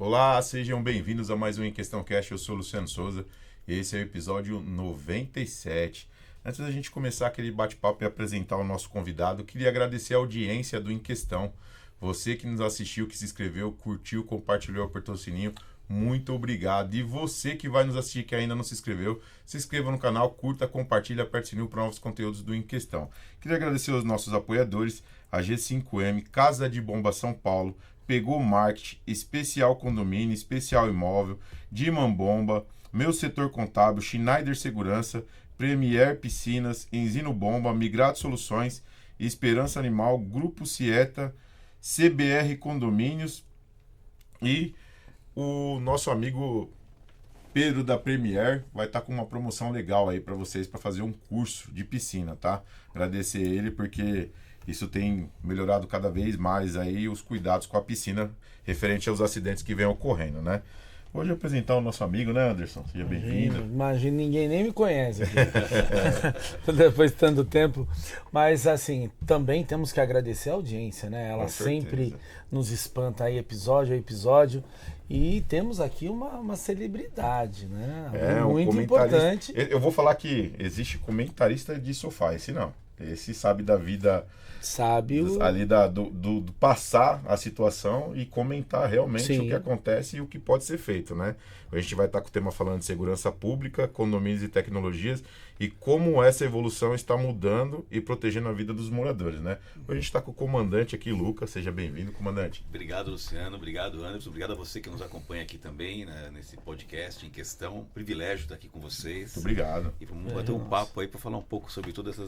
Olá, sejam bem-vindos a mais um Em Questão Cast. Eu sou o Luciano Souza e esse é o episódio 97. Antes da gente começar aquele bate-papo e apresentar o nosso convidado, queria agradecer a audiência do Em Questão. Você que nos assistiu, que se inscreveu, curtiu, compartilhou, apertou o sininho, muito obrigado. E você que vai nos assistir que ainda não se inscreveu, se inscreva no canal, curta, compartilha, aperte o sininho para novos conteúdos do Em Questão. Queria agradecer aos nossos apoiadores, a G5M, Casa de Bomba São Paulo, Pegou Marketing, Especial Condomínio, Especial Imóvel, Diman Bomba, Meu Setor Contábil, Schneider Segurança, Premier Piscinas, Enzino Bomba, Migrado Soluções, Esperança Animal, Grupo Cieta, CBR Condomínios e o nosso amigo Pedro da Premier vai estar com uma promoção legal aí para vocês para fazer um curso de piscina, tá? Agradecer ele porque isso tem melhorado cada vez mais aí os cuidados com a piscina referente aos acidentes que vêm ocorrendo, né? Hoje apresentar o nosso amigo, né, Anderson? Seja bem-vindo. Imagina, ninguém nem me conhece aqui. Depois de tanto tempo. Mas, assim, também temos que agradecer a audiência, né? Ela sempre nos espanta aí episódio a episódio. E temos aqui uma celebridade, né? Muito importante. Eu vou falar que existe comentarista de sofá, esse não. Esse sabe da vida, sabe ali do passar a situação e comentar realmente Sim. o que acontece e o que pode ser feito, né? A gente vai estar com o tema falando de segurança pública, condomínios e tecnologias e como essa evolução está mudando e protegendo a vida dos moradores, né? Hoje a gente está com o comandante aqui, Lucas. Seja bem-vindo, comandante. Obrigado, Luciano. Obrigado, Anderson. Obrigado a você que nos acompanha aqui também, né, nesse podcast em questão. Um privilégio estar aqui com vocês. Muito obrigado. E vamos bater um papo aí para falar um pouco sobre todos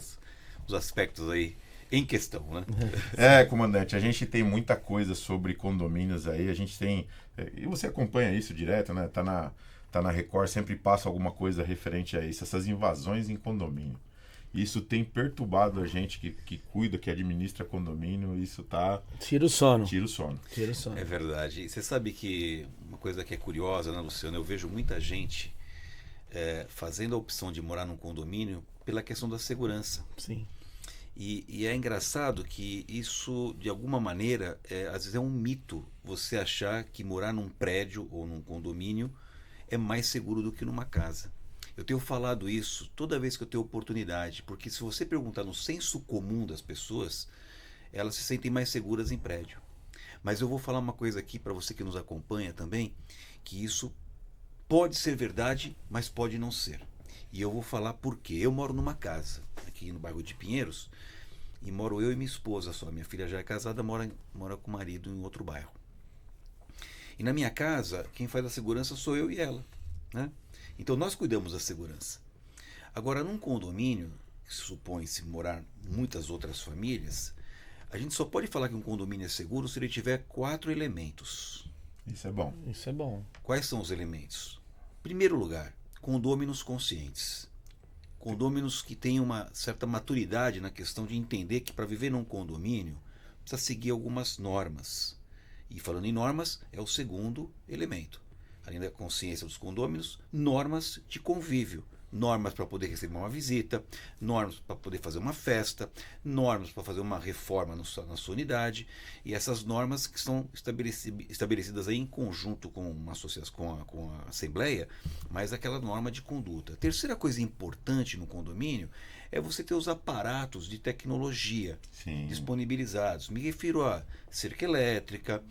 os aspectos aí em questão, né? Comandante, a gente tem muita coisa sobre condomínios aí, a gente tem, e você acompanha isso direto, né? Tá na Record, sempre passa alguma coisa referente a isso, essas invasões em condomínio. Isso tem perturbado a gente que cuida, que administra condomínio, isso tá... Tira o sono. É verdade. E você sabe que uma coisa que é curiosa, né, Luciano? Eu vejo muita gente fazendo a opção de morar num condomínio pela questão da segurança. Sim. E é engraçado que isso, de alguma maneira, às vezes é um mito você achar que morar num prédio ou num condomínio é mais seguro do que numa casa. Eu tenho falado isso toda vez que eu tenho oportunidade, porque se você perguntar no senso comum das pessoas, elas se sentem mais seguras em prédio. Mas eu vou falar uma coisa aqui para você que nos acompanha também, que isso pode ser verdade, mas pode não ser. E eu vou falar por quê. Eu moro numa casa, aqui no bairro de Pinheiros, e moro eu e minha esposa só. Minha filha já é casada, mora com o marido em outro bairro. E na minha casa, quem faz a segurança sou eu e ela, né? Então nós cuidamos da segurança. Agora, num condomínio, que supõe-se morar muitas outras famílias, a gente só pode falar que um condomínio é seguro se ele tiver 4 elementos. Isso é bom. Isso é bom. Quais são os elementos? Primeiro lugar, condôminos conscientes. Condôminos que têm uma certa maturidade na questão de entender que para viver num condomínio precisa seguir algumas normas. E falando em normas, é o segundo elemento. Além da consciência dos condôminos, normas de convívio. Normas para poder receber uma visita, normas para poder fazer uma festa, normas para fazer uma reforma na sua unidade, e essas normas que são estabelecidas aí em conjunto com uma associação, com a Assembleia, mas aquela norma de conduta. A terceira coisa importante no condomínio é você ter os aparatos de tecnologia Sim. disponibilizados. Me refiro a cerca elétrica,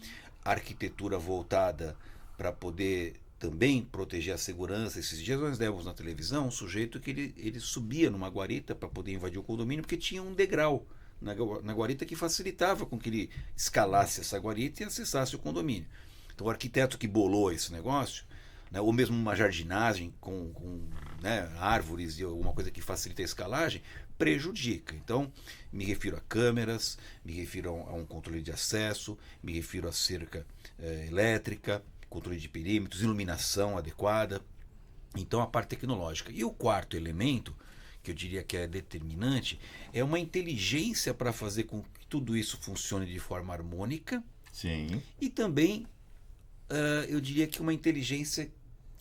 arquitetura voltada para poder também proteger a segurança. Esses dias nós demos na televisão um sujeito que ele subia numa guarita para poder invadir o condomínio porque tinha um degrau na guarita que facilitava com que ele escalasse essa guarita e acessasse o condomínio. Então o arquiteto que bolou esse negócio, né, ou mesmo uma jardinagem com né, árvores e alguma coisa que facilita a escalagem, prejudica. Então me refiro a câmeras, me refiro a um controle de acesso, me refiro a cerca elétrica, controle de perímetros, iluminação adequada. Então a parte tecnológica. E o quarto elemento, que eu diria que é determinante, é uma inteligência para fazer com que tudo isso funcione de forma harmônica. Sim. E também eu diria que uma inteligência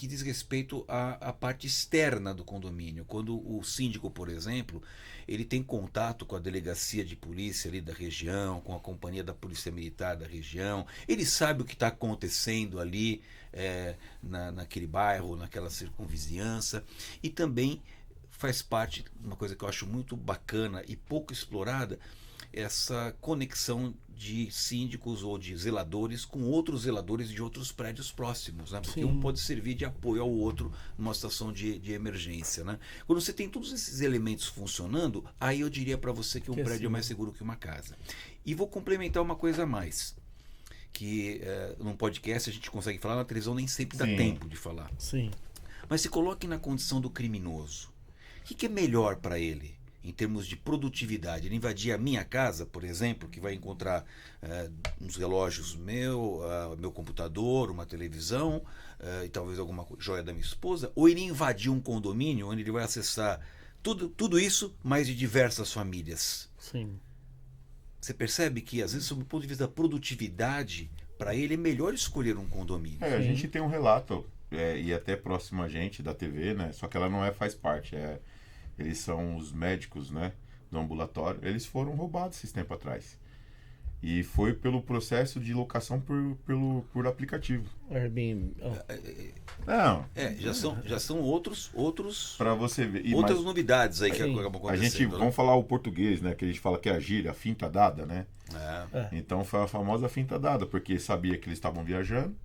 que diz respeito à parte externa do condomínio. Quando o síndico, por exemplo, ele tem contato com a delegacia de polícia ali da região, com a companhia da polícia militar da região, ele sabe o que está acontecendo ali naquele bairro, naquela circunvizinhança, e também faz parte, uma coisa que eu acho muito bacana e pouco explorada, essa conexão de síndicos ou de zeladores com outros zeladores de outros prédios próximos, né? Porque Sim. um pode servir de apoio ao outro numa situação de emergência, né? Quando você tem todos esses elementos funcionando, aí eu diria para você que um prédio é mais seguro que uma casa. E vou complementar uma coisa a mais, que num podcast a gente consegue falar, na televisão nem sempre dá tempo de falar. Sim. Mas se coloque na condição do criminoso. O que é melhor para ele? Em termos de produtividade, ele invadir a minha casa, por exemplo, que vai encontrar uns relógios meu computador, uma televisão e talvez alguma joia da minha esposa, ou ele invadir um condomínio onde ele vai acessar tudo isso, mas de diversas famílias. Sim. Você percebe que, às vezes, sob o ponto de vista da produtividade, para ele é melhor escolher um condomínio. A gente tem um relato, e até próximo a gente, da TV, né? Só que ela não faz parte, eles são os médicos, né, do ambulatório. Eles foram roubados esses tempos atrás. E foi pelo processo de locação por aplicativo. Airbnb. Não. Já são outros Para você ver. outras novidades aí que acabam acontecendo. A gente, vamos falar o português, né, que a gente fala que é a gíria, a finta dada, né? Então foi a famosa finta dada, porque sabia que eles estavam viajando,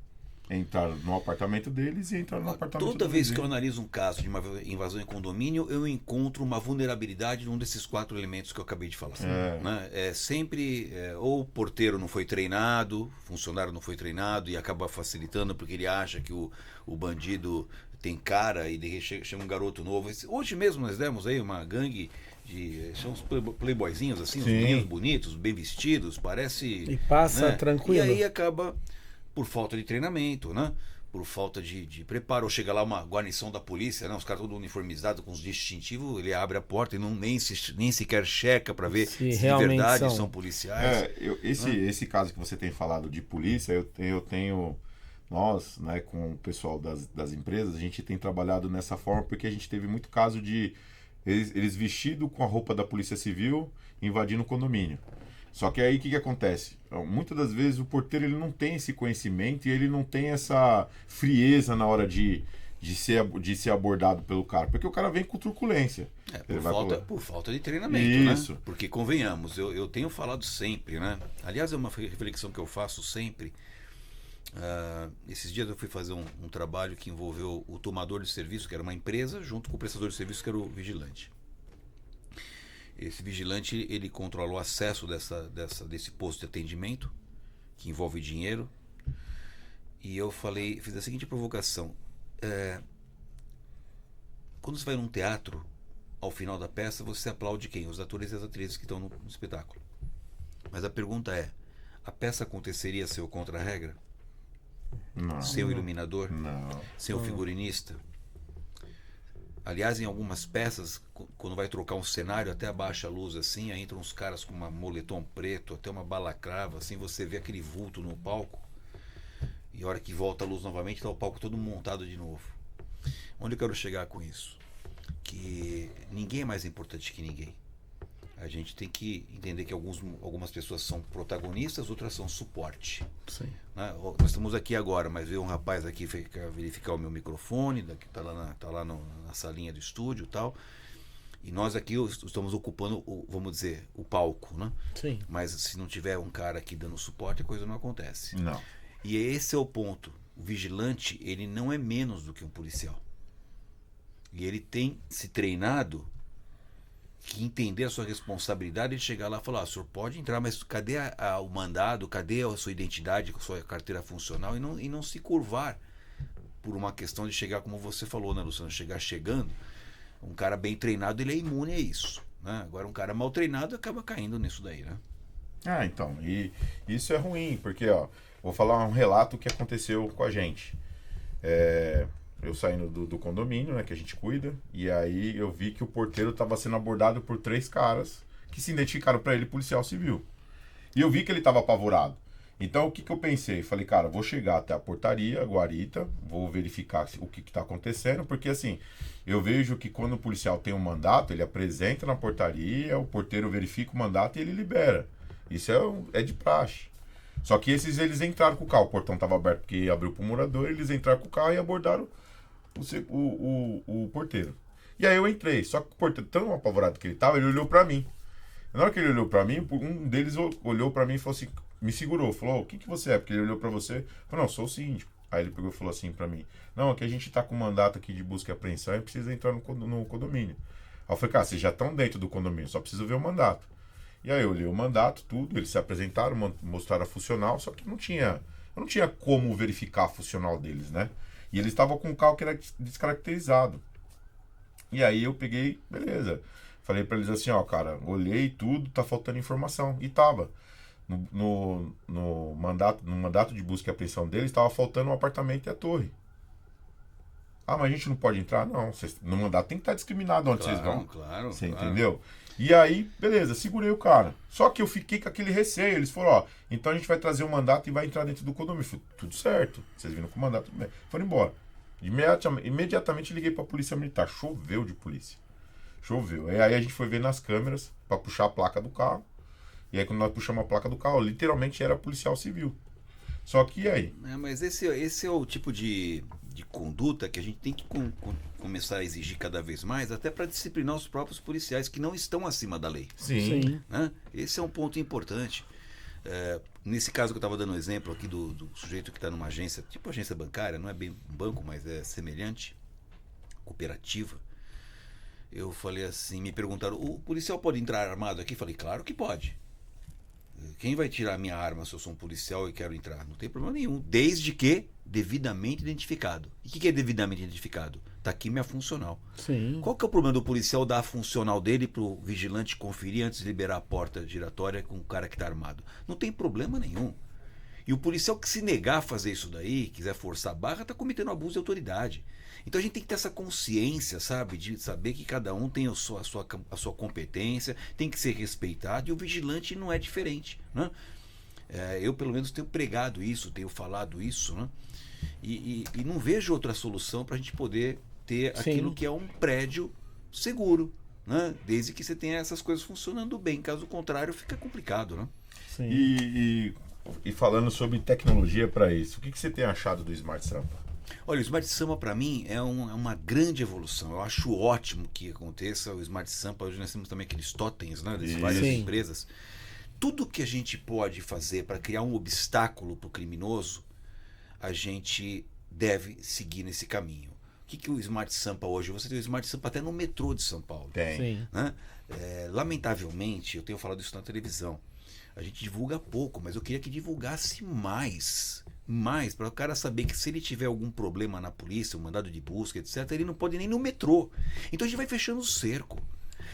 entraram no apartamento deles e entraram no apartamento Toda vez que eu analiso um caso de uma invasão em condomínio, eu encontro uma vulnerabilidade num desses 4 elementos que eu acabei de falar. Né? Sempre ou o porteiro não foi treinado, o funcionário não foi treinado e acaba facilitando porque ele acha que o bandido tem cara e de repente chama um garoto novo. Hoje mesmo nós demos aí uma gangue são uns playboyzinhos assim, uns meninos bonitos, bem vestidos, parece... E passa, né, tranquilo. E aí acaba... por falta de treinamento, né? Por falta de preparo. Ou chega lá uma guarnição da polícia, né? Os caras todos uniformizados com os distintivos, ele abre a porta e nem sequer checa para ver se de verdade são policiais. Esse caso que você tem falado de polícia, eu tenho... Nós, né, com o pessoal das empresas, a gente tem trabalhado nessa forma porque a gente teve muito caso de eles vestidos com a roupa da Polícia Civil invadindo o condomínio. Só que aí o que acontece? Muitas das vezes o porteiro ele não tem esse conhecimento e ele não tem essa frieza na hora de ser abordado pelo cara. Porque o cara vem com truculência. Por falta de treinamento, isso, né? Porque convenhamos, eu tenho falado sempre, né? Aliás, é uma reflexão que eu faço sempre. Esses dias eu fui fazer um trabalho que envolveu o tomador de serviço, que era uma empresa, junto com o prestador de serviço, que era o vigilante. Esse vigilante, ele controla o acesso desse posto de atendimento, que envolve dinheiro. E eu fiz a seguinte provocação. Quando você vai num teatro, ao final da peça, você aplaude quem? Os atores e as atrizes que estão no espetáculo. Mas a pergunta é, a peça aconteceria sem o contra-regra? Não. Sem o iluminador? Não. Sem o figurinista? Aliás, em algumas peças, quando vai trocar um cenário, até abaixa a luz assim, aí entram uns caras com uma moletom preto, até uma balaclava, assim, você vê aquele vulto no palco, e a hora que volta a luz novamente, está o palco todo montado de novo. Onde eu quero chegar com isso? Que ninguém é mais importante que ninguém. A gente tem que entender que algumas pessoas são protagonistas, outras são suporte. Sim. Né? Nós estamos aqui agora, mas veio um rapaz aqui verificar o meu microfone, que está lá na salinha do estúdio e tal. E nós aqui estamos ocupando, vamos dizer, o palco, né? Sim. Mas se não tiver um cara aqui dando suporte, a coisa não acontece. Não. E esse é o ponto. O vigilante, ele não é menos do que um policial. E ele tem se treinado que entender a sua responsabilidade e chegar lá e falar, o senhor pode entrar, mas cadê o mandado, cadê a sua identidade, a sua carteira funcional, e não se curvar por uma questão de chegar, como você falou, né, Luciano, chegando, um cara bem treinado, ele é imune a isso, né? Agora um cara mal treinado acaba caindo nisso daí, né? Então, e isso é ruim, porque, vou falar um relato que aconteceu com a gente. Eu saindo do condomínio, né, que a gente cuida, e aí eu vi que o porteiro estava sendo abordado por 3 caras que se identificaram para ele policial civil. E eu vi que ele estava apavorado. Então, o que eu pensei? Falei, cara, vou chegar até a portaria, guarita, vou verificar o que está acontecendo, porque assim, eu vejo que quando o policial tem um mandato, ele apresenta na portaria, o porteiro verifica o mandato e ele libera. Isso é de praxe. Só que eles entraram com o carro, o portão estava aberto porque abriu para o morador, eles entraram com o carro e abordaram o porteiro. E aí eu entrei, só que o porteiro, tão apavorado que ele estava, ele olhou para mim. Na hora que ele olhou para mim, um deles olhou para mim e falou assim, me segurou, falou, o que você é? Porque ele olhou pra você, falou, não, sou o síndico. Aí ele pegou e falou assim pra mim, não, aqui a gente tá com mandato aqui de busca e apreensão e precisa entrar no condomínio. Aí eu falei, cara, vocês já estão dentro do condomínio, só preciso ver o mandato. E aí eu olhei o mandato, tudo, eles se apresentaram, mostraram a funcional, só que eu não tinha como verificar a funcional deles, né? E eles estavam com um carro que era descaracterizado. E aí eu peguei, beleza. Falei pra eles assim, ó, cara, olhei tudo, tá faltando informação. E tava. No mandato de busca e apreensão deles, estava faltando um apartamento e a torre. Ah, mas a gente não pode entrar? Não, no mandato tem que estar discriminado onde vocês vão. Claro, você entendeu? E aí, beleza, segurei o cara. Só que eu fiquei com aquele receio. Eles falaram, ó, então a gente vai trazer o mandato e vai entrar dentro do condomínio. Falei, tudo certo. Vocês viram com o mandato, tudo bem. Foram embora. Imediatamente liguei pra polícia militar. Choveu de polícia. Choveu. E aí a gente foi ver nas câmeras pra puxar a placa do carro. E aí quando nós puxamos a placa do carro, literalmente era policial civil. Só que e aí? Mas esse é o tipo de conduta que a gente tem que começar a exigir cada vez mais, até para disciplinar os próprios policiais que não estão acima da lei. Sim. Né? Esse é um ponto importante. Nesse caso que eu estava dando um exemplo aqui do sujeito que está numa agência, tipo agência bancária, não é bem um banco, mas é semelhante, cooperativa. Eu falei assim, me perguntaram, o policial pode entrar armado aqui? Falei, claro que pode. Quem vai tirar a minha arma se eu sou um policial e quero entrar? Não tem problema nenhum, desde que devidamente identificado. E o que é devidamente identificado? Está aqui minha funcional. Sim. Qual que é o problema do policial dar a funcional dele para o vigilante conferir antes de liberar a porta giratória com o cara que está armado? Não tem problema nenhum. E o policial que se negar a fazer isso daí, quiser forçar a barra, está cometendo abuso de autoridade. Então a gente tem que ter essa consciência, sabe? De saber que cada um tem a sua competência, tem que ser respeitado, e o vigilante não é diferente, né? Eu pelo menos tenho pregado isso, tenho falado isso, né? E não vejo outra solução para a gente poder ter aquilo que é um prédio seguro, né? Desde que você tenha essas coisas funcionando bem. Caso contrário, fica complicado, né? Sim. E falando sobre tecnologia para isso, o que você tem achado do Smart Sampa? Olha, o Smart Sampa para mim é uma grande evolução. Eu acho ótimo que aconteça o Smart Sampa. Hoje nós temos também aqueles totens, né, das várias empresas. Tudo que a gente pode fazer para criar um obstáculo para o criminoso, a gente deve seguir nesse caminho. O que o Smart Sampa hoje? Você tem o Smart Sampa até no metrô de São Paulo. Tem. Sim. Né? Lamentavelmente, eu tenho falado isso na televisão, a gente divulga pouco, mas eu queria que divulgasse mais, para o cara saber que se ele tiver algum problema na polícia, um mandado de busca, etc., ele não pode nem no metrô. Então a gente vai fechando o cerco.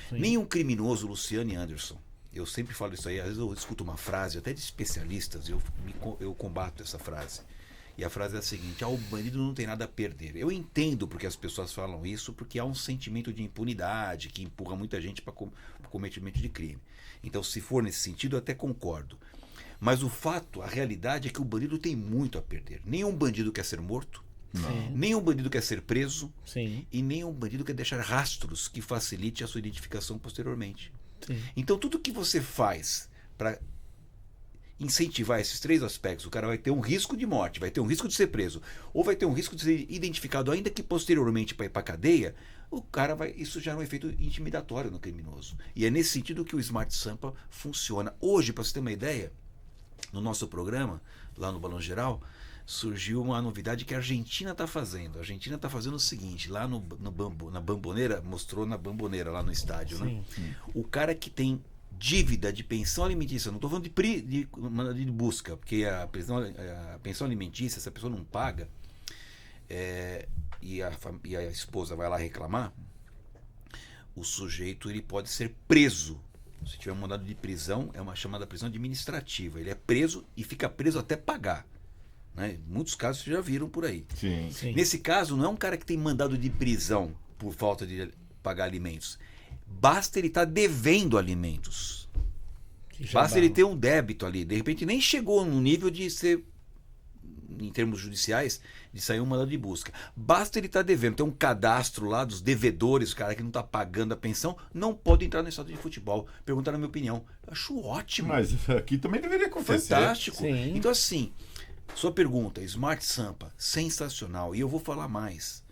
Sim. Nenhum criminoso, Luciane Anderson, eu sempre falo isso aí, às vezes eu escuto uma frase até de especialistas, eu combato essa frase. E a frase é a seguinte: o bandido não tem nada a perder. Eu entendo porque as pessoas falam isso, porque há um sentimento de impunidade que empurra muita gente para o cometimento de crime. Então, se for nesse sentido, eu até concordo. Mas o fato, a realidade é que o bandido tem muito a perder. Nenhum bandido quer ser morto, nenhum bandido quer ser preso, e nenhum bandido quer deixar rastros que facilite a sua identificação posteriormente. Sim. Então, tudo que você faz para incentivar esses três aspectos, o cara vai ter um risco de morte, vai ter um risco de ser preso, ou vai ter um risco de ser identificado, ainda que posteriormente para ir para a cadeia, o cara vai. Isso já é um efeito intimidatório no criminoso. E é nesse sentido que o Smart Sampa funciona. Hoje, para você ter uma ideia, no nosso programa, lá no Balão Geral, surgiu uma novidade que a Argentina está fazendo. A Argentina está fazendo o seguinte, lá na Bamboneira, mostrou na Bamboneira, lá no estádio, né? O cara que tem dívida de pensão alimentícia, não estou falando de busca, porque a pensão alimentícia, se a pessoa não paga, e a esposa vai lá reclamar, o sujeito ele pode ser preso. Se tiver um mandado de prisão, é uma chamada prisão administrativa. Ele é preso e fica preso até pagar. Né? Muitos casos vocês já viram por aí. Sim. Nesse caso, não é um cara que tem mandado de prisão por falta de pagar alimentos. Basta ele estar devendo alimentos. Basta ele ter um débito ali. De repente nem chegou no nível de ser, em termos judiciais, de sair um mandado de busca. Basta ele estar devendo. Tem um cadastro lá dos devedores, o cara que não está pagando a pensão, não pode entrar no estádio de futebol. Perguntaram a minha opinião. Eu acho ótimo. Mas aqui também deveria acontecer. Fantástico. Sim. Então, assim, sua pergunta, Smart Sampa, sensacional. E eu vou falar mais.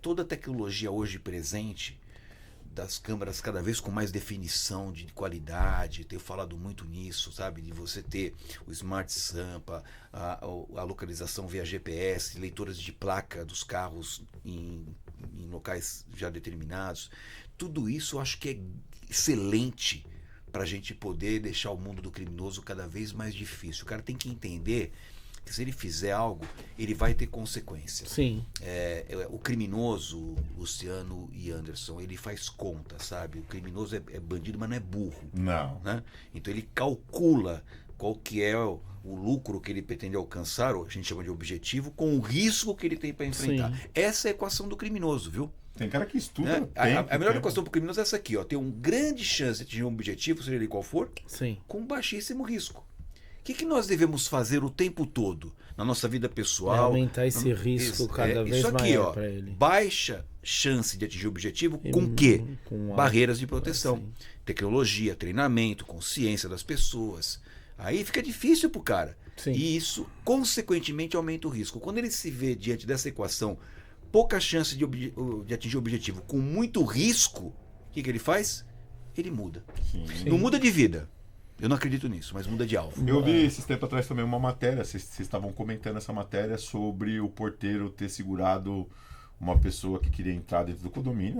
Toda a tecnologia hoje presente, das câmeras cada vez com mais definição de qualidade, tenho falado muito nisso, sabe? De você ter o Smart Sampa, a localização via GPS, leitoras de placa dos carros em locais já determinados. Tudo isso eu acho que é excelente para a gente poder deixar o mundo do criminoso cada vez mais difícil. O cara tem que entender que se ele fizer algo, ele vai ter consequências. Sim. O criminoso, Luciano e Anderson, ele faz conta, sabe? O criminoso é bandido, mas não é burro. Não. Né? Então ele calcula qual que é o lucro que ele pretende alcançar, ou a gente chama de objetivo, com o risco que ele tem para enfrentar. Sim. Essa é a equação do criminoso, viu? Tem cara que estuda. Né? A melhor equação para o criminoso é essa aqui, ó. Tem uma grande chance de atingir um objetivo, seja ele qual for, Sim. com baixíssimo risco. O que nós devemos fazer o tempo todo na nossa vida pessoal? Aumentar esse risco cada vez isso aqui, maior para ele. Baixa chance de atingir o objetivo com o quê? Com Barreiras de proteção. Sim. Tecnologia, treinamento, consciência das pessoas. Aí fica difícil pro cara. Sim. E isso, consequentemente, aumenta o risco. Quando ele se vê diante dessa equação, pouca chance de atingir o objetivo com muito risco, o que ele faz? Ele muda. Sim. Não muda de vida. Eu não acredito nisso, mas muda de alvo. Eu vi esses tempos atrás também uma matéria, vocês estavam comentando essa matéria sobre o porteiro ter segurado uma pessoa que queria entrar dentro do condomínio,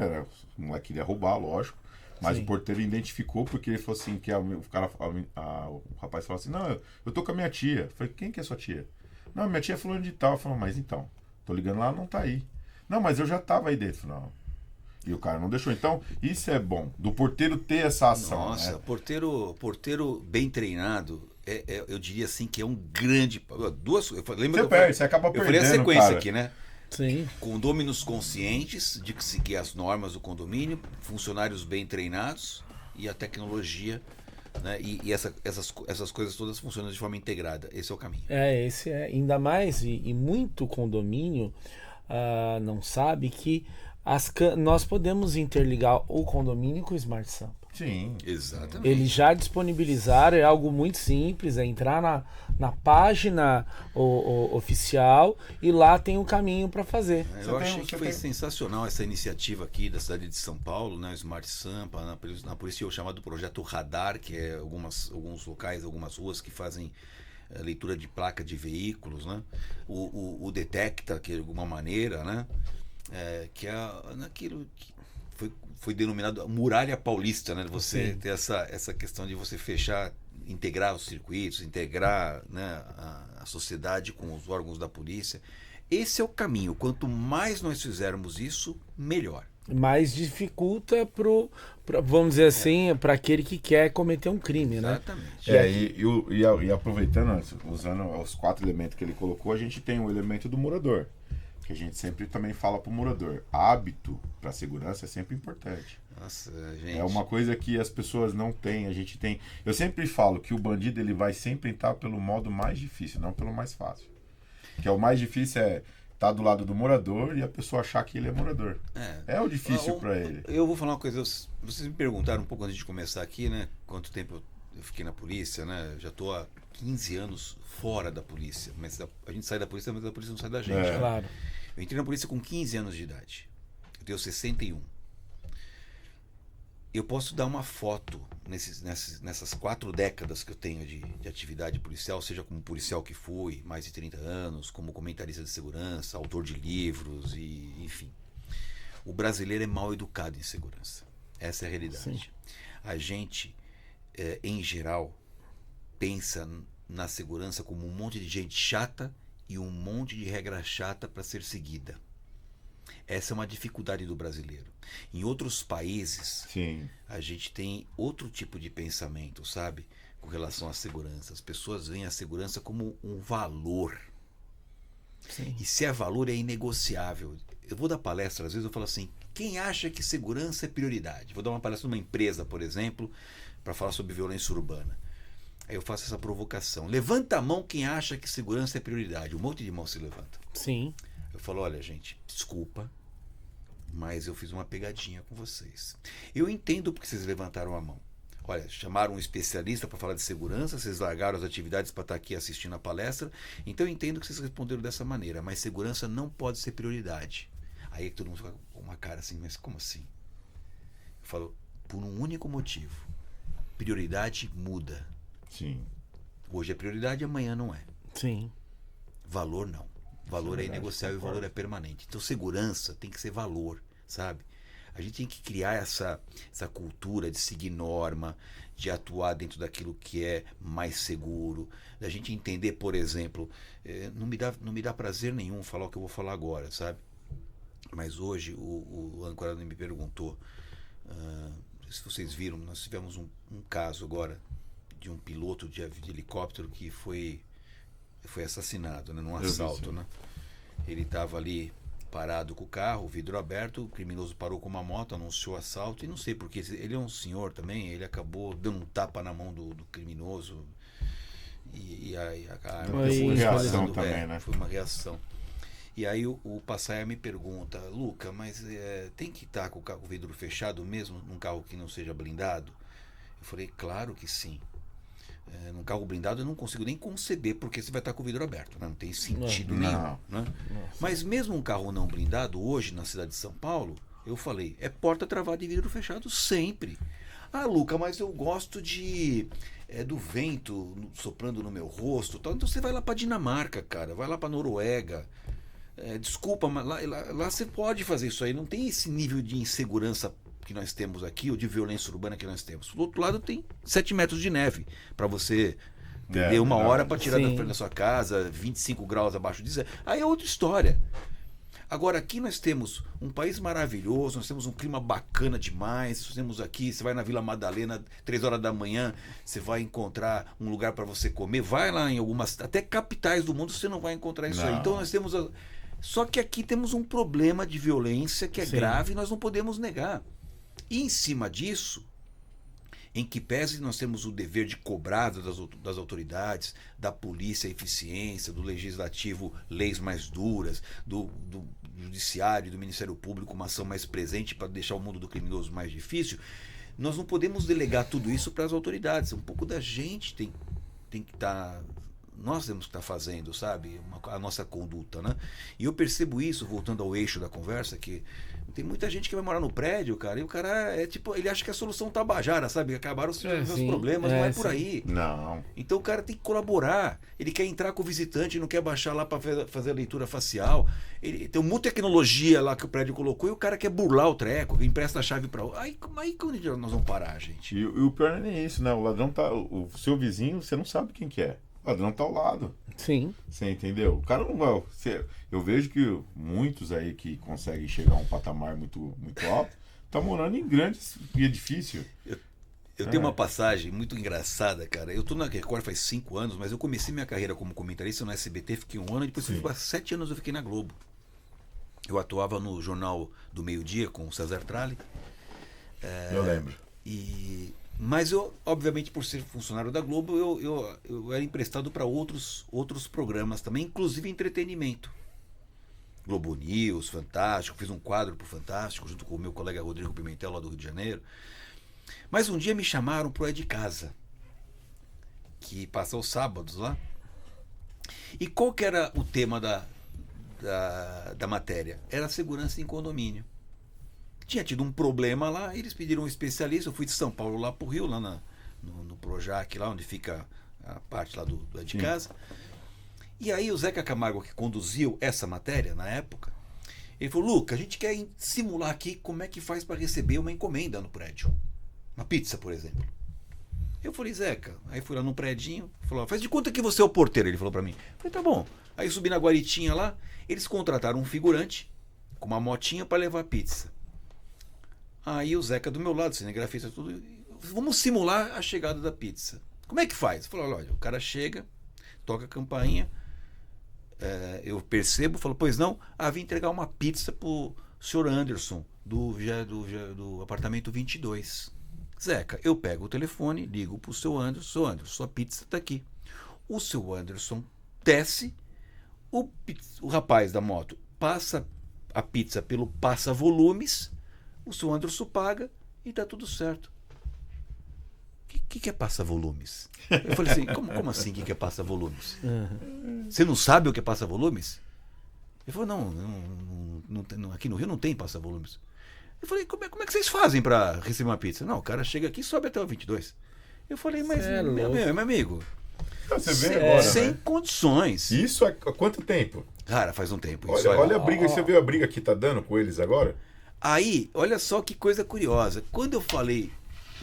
o moleque queria roubar, lógico, mas Sim. o porteiro identificou porque ele falou assim, que o rapaz falou assim, não, eu tô com a minha tia. Eu falei, quem que é sua tia? Não, minha tia é fulano de tal. Eu falei, mas então, tô ligando lá, não tá aí. Não, mas eu já tava aí dentro, não. E o cara não deixou. Então, isso é bom, do porteiro ter essa ação. Nossa, né? porteiro bem treinado, eu diria assim que é um grande... Você acaba perdendo, eu falei a sequência cara. aqui, né? Sim. Condôminos conscientes de que seguir as normas do condomínio, funcionários bem treinados e a tecnologia, né? E essas coisas todas funcionam de forma integrada. Esse é o caminho. Esse é. Ainda mais, e muito condomínio não sabe que nós podemos interligar o condomínio com o Smart Sampa. Sim. Exatamente. Eles já disponibilizaram, é algo muito simples, é entrar na página oficial e lá tem um caminho para fazer. Eu achei que foi sensacional essa iniciativa aqui da cidade de São Paulo, né, o Smart Sampa, na polícia, o chamado Projeto Radar, que é alguns locais, algumas ruas que fazem leitura de placa de veículos, né? O Detecta, que de alguma maneira, né? Que é naquilo que foi denominado muralha paulista, né? Você ter essa questão de você integrar os circuitos, integrar, né, a sociedade com os órgãos da polícia. Esse é o caminho. Quanto mais nós fizermos isso, melhor. Mais dificulta vamos dizer assim, para aquele que quer cometer um crime, né? Exatamente. E aproveitando, usando os 4 elementos que ele colocou, a gente tem o elemento do morador. Que a gente sempre também fala pro morador. Hábito para segurança é sempre importante. Nossa, gente. É uma coisa que as pessoas não têm, a gente tem. Eu sempre falo que o bandido ele vai sempre entrar pelo modo mais difícil, não pelo mais fácil. Que é o mais difícil estar do lado do morador e a pessoa achar que ele é morador. É o difícil para ele. Eu vou falar uma coisa, vocês me perguntaram um pouco antes de começar aqui, né? Quanto tempo eu fiquei na polícia, né? Já tô há 15 anos fora da polícia. Mas a gente sai da polícia, mas a polícia não sai da gente. Né? Claro. Eu entrei na polícia com 15 anos de idade. Eu tenho 61. Eu posso dar uma foto nessas 4 décadas que eu tenho de atividade policial, seja como policial que fui, mais de 30 anos, como comentarista de segurança, autor de livros, e enfim. O brasileiro é mal educado em segurança. Essa é a realidade. Sim. A gente, em geral, pensa na segurança como um monte de gente chata e um monte de regra chata para ser seguida. Essa é uma dificuldade do brasileiro. Em outros países, Sim. a gente tem outro tipo de pensamento, sabe? Com relação à segurança. As pessoas veem a segurança como um valor. Sim. E se é valor, é inegociável. Eu vou dar palestra, às vezes eu falo assim, quem acha que segurança é prioridade? Vou dar uma palestra numa empresa, por exemplo, para falar sobre violência urbana. Aí eu faço essa provocação. Levanta a mão quem acha que segurança é prioridade. Um monte de mão se levanta. Sim. Eu falo, olha, gente, desculpa, mas eu fiz uma pegadinha com vocês. Eu entendo porque vocês levantaram a mão. Olha, chamaram um especialista para falar de segurança, vocês largaram as atividades para estar aqui assistindo a palestra, então eu entendo que vocês responderam dessa maneira, mas segurança não pode ser prioridade. Aí todo mundo fica com uma cara assim, mas como assim? Eu falo, por um único motivo. Prioridade muda. Sim. Hoje é prioridade, amanhã não é. Sim. Valor não. Valor é inegociável e concordo. valor é permanente. Então segurança tem que ser valor, sabe? A gente tem que criar essa cultura de seguir norma, de atuar dentro daquilo que é mais seguro, da gente entender, por exemplo, não me dá prazer nenhum falar o que eu vou falar agora, sabe? Mas hoje o âncora me perguntou, se vocês viram, nós tivemos um caso agora de um piloto de helicóptero que foi assassinado, né, num assalto, né? Ele estava ali parado com o carro, o vidro aberto, o criminoso parou com uma moto, anunciou assalto, e não sei porque, ele é um senhor também, ele acabou dando um tapa na mão do criminoso, e a arma foi uma reação explodindo, também, né? Foi uma reação. E aí o passaia me pergunta, Luca, mas tem que estar com o vidro fechado mesmo num carro que não seja blindado? Eu falei, claro que sim. Num carro blindado eu não consigo nem conceber porque você vai estar com o vidro aberto, né? Não tem sentido nenhum, né? Mas mesmo um carro não blindado hoje na cidade de São Paulo, eu falei, é porta travada e vidro fechado sempre. Ah, Luca, mas eu gosto do vento soprando no meu rosto, tal. Então você vai lá para Dinamarca, cara, vai lá para Noruega. Desculpa, mas lá você pode fazer isso aí, não tem esse nível de insegurança que nós temos aqui, ou de violência urbana que nós temos. Do outro lado tem 7 metros de neve para você perder uma hora para tirar da frente da sua casa, 25 graus abaixo de zero. Aí é outra história. Agora aqui nós temos um país maravilhoso, nós temos um clima bacana demais, nós temos aqui, você vai na Vila Madalena, 3 horas da manhã, você vai encontrar um lugar para você comer, vai lá em algumas, até capitais do mundo você não vai encontrar isso aí. Então nós temos só que aqui temos um problema de violência que é grave e nós não podemos negar. E em cima disso, em que pese nós temos o dever de cobrar das autoridades, da polícia a eficiência, do legislativo leis mais duras, do judiciário, do Ministério Público uma ação mais presente para deixar o mundo do criminoso mais difícil, nós não podemos delegar tudo isso para as autoridades. Um pouco da gente tem que estar... nós temos que estar fazendo, sabe, a nossa conduta, né? E eu percebo isso, voltando ao eixo da conversa, que tem muita gente que vai morar no prédio, cara, e o cara ele acha que a solução tabajara, sabe? Acabaram os problemas, não é por aí. Não. Então o cara tem que colaborar. Ele quer entrar com o visitante, não quer baixar lá para fazer a leitura facial. Ele tem muita tecnologia lá que o prédio colocou e o cara quer burlar o treco, empresta a chave para outro. Aí quando nós vamos parar, gente? E o pior não é nem isso, né? O ladrão tá. O seu vizinho, você não sabe quem que é. O ladrão tá ao lado. Sim. Você entendeu? O cara não vai. Eu vejo que muitos aí que conseguem chegar a um patamar muito, muito alto tá morando em grandes edifícios. Eu tenho uma passagem muito engraçada, cara. Eu tô na Record faz 5 anos, mas eu comecei minha carreira como comentarista no SBT, fiquei 1 ano, e depois há 7 anos eu fiquei na Globo. Eu atuava no Jornal do Meio-Dia com o César Tralli. Eu lembro. Mas eu, obviamente, por ser funcionário da Globo, eu era emprestado para outros programas também, inclusive entretenimento. Globo News, Fantástico, fiz um quadro pro Fantástico, junto com o meu colega Rodrigo Pimentel, lá do Rio de Janeiro. Mas um dia me chamaram pro É de Casa, que passa aos sábados lá. E qual que era o tema da matéria? Era segurança em condomínio. Tinha tido um problema lá, eles pediram um especialista, eu fui de São Paulo lá pro Rio, lá no Projac, lá onde fica a parte lá do É de Casa. E aí o Zeca Camargo, que conduziu essa matéria na época, ele falou, Luca, a gente quer simular aqui como é que faz para receber uma encomenda no prédio. Uma pizza, por exemplo. Eu falei, Zeca, aí fui lá no predinho, falou, faz de conta que você é o porteiro, ele falou para mim. Eu falei, tá bom. Aí subi na guaritinha lá, eles contrataram um figurante com uma motinha para levar pizza. Aí o Zeca do meu lado, cinegrafista, tudo, vamos simular a chegada da pizza. Como é que faz? Falou, olha, o cara chega, toca a campainha, eu percebo, falo, pois não, vim entregar uma pizza pro senhor Anderson, do apartamento 22. Zeca, eu pego o telefone, ligo pro seu Anderson, seu Anderson, sua pizza tá aqui. O seu Anderson desce, o rapaz da moto passa a pizza pelo passa-volumes, o seu Anderson paga e tá tudo certo. O que é passa-volumes? Eu falei assim, como assim o que é passa-volumes? Você não sabe o que é passa-volumes? Ele falou, não, aqui no Rio não tem passa-volumes. Eu falei, como é que vocês fazem para receber uma pizza? Não, o cara chega aqui e sobe até o 22. Eu falei, mas meu amigo, você vê agora, sem né? condições. Isso há quanto tempo? Cara, faz um tempo. Olha a briga, você viu a briga que tá dando com eles agora? Aí, olha só que coisa curiosa. Quando eu falei,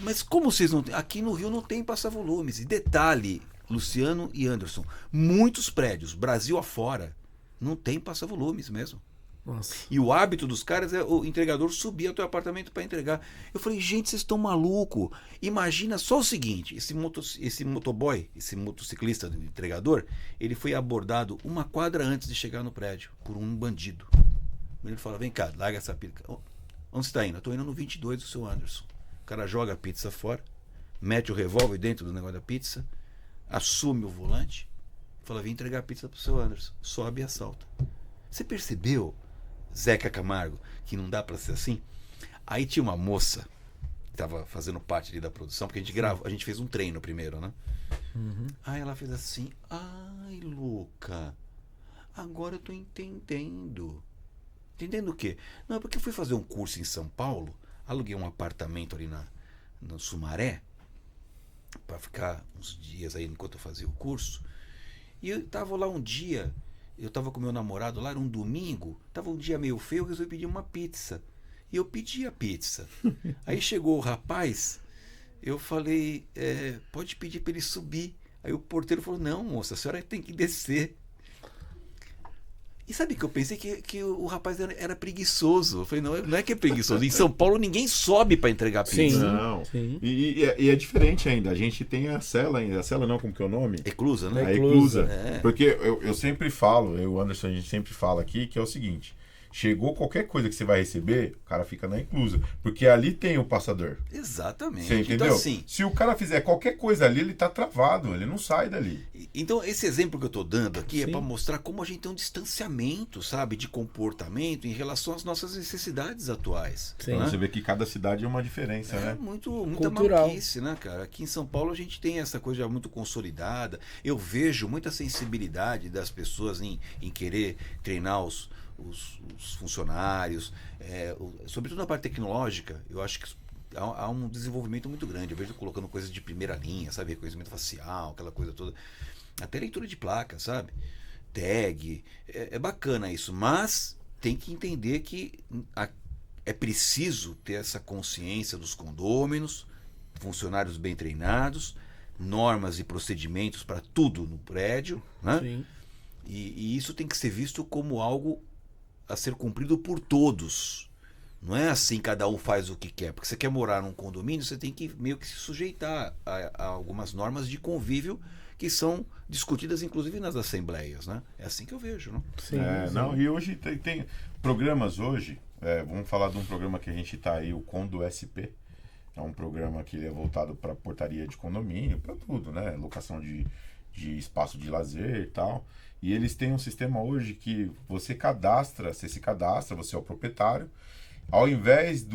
mas como vocês não tem? Aqui no Rio não tem passa-volumes. E detalhe, Luciano e Anderson, muitos prédios, Brasil afora, não tem passa-volumes mesmo. Nossa. E o hábito dos caras é o entregador subir ao teu apartamento para entregar. Eu falei, gente, vocês estão maluco. Imagina só o seguinte, esse motoboy, esse motociclista do entregador, ele foi abordado uma quadra antes de chegar no prédio por um bandido. Ele fala, vem cá, larga essa pizza. Onde você está indo? Eu estou indo no 22 do seu Anderson. O cara joga a pizza fora, mete o revólver dentro do negócio da pizza, assume o volante, fala, vem entregar a pizza pro seu Anderson. Sobe e assalta. Você percebeu, Zeca Camargo, que não dá para ser assim? Aí tinha uma moça que estava fazendo parte ali da produção, porque a gente fez um treino primeiro, né? Aí ela fez assim, ai, Luca, agora eu tô entendendo. Entendendo o quê? Não, é porque eu fui fazer um curso em São Paulo, aluguei um apartamento ali no Sumaré, para ficar uns dias aí enquanto eu fazia o curso, e eu tava lá um dia, eu tava com meu namorado lá, era um domingo, tava um dia meio feio, eu resolvi pedir uma pizza. E eu pedi a pizza. Aí chegou o rapaz, eu falei, pode pedir para ele subir. Aí o porteiro falou, não, moça, a senhora tem que descer. E sabe que eu pensei que o rapaz era preguiçoso. Eu falei, não é que é preguiçoso. Em São Paulo ninguém sobe para entregar pizza. Sim. Não. Sim. E é diferente ainda. A gente tem a cela ainda. A cela não, como que é o nome? Eclusa, né? A eclusa. Porque eu sempre falo, eu e o Anderson, a gente sempre fala aqui, que é o seguinte. Chegou qualquer coisa que você vai receber, o cara fica na inclusa. Porque ali tem o passador. Exatamente. Você entendeu? Então, assim, se o cara fizer qualquer coisa ali, ele tá travado, ele não sai dali. Então, esse exemplo que eu tô dando aqui é para mostrar como a gente tem um distanciamento, sabe, de comportamento em relação às nossas necessidades atuais. Né? Você vê que cada cidade é uma diferença, né? Muita cultural. maluquice, né, cara? Aqui em São Paulo a gente tem essa coisa já muito consolidada. Eu vejo muita sensibilidade das pessoas em querer treinar os funcionários, sobretudo na parte tecnológica. Eu acho que há um desenvolvimento muito grande. Eu vejo colocando coisas de primeira linha, sabe? Reconhecimento facial, aquela coisa toda. Até leitura de placa, sabe? Tag. É bacana isso, mas tem que entender que é preciso ter essa consciência dos condôminos, funcionários bem treinados, normas e procedimentos para tudo no prédio, né? Sim. E isso tem que ser visto como algo a ser cumprido por todos. Não é assim, cada um faz o que quer. Porque você quer morar num condomínio, você tem que meio que se sujeitar a algumas normas de convívio que são discutidas, inclusive, nas assembleias, né? É assim que eu vejo, não? Sim, sim. Não, e hoje tem programas hoje, vamos falar de um programa que a gente está aí, o Condo SP. É um programa que é voltado para portaria de condomínio, para tudo, né? Locação de espaço de lazer e tal. E eles têm um sistema hoje que você se cadastra, você é o proprietário. Ao invés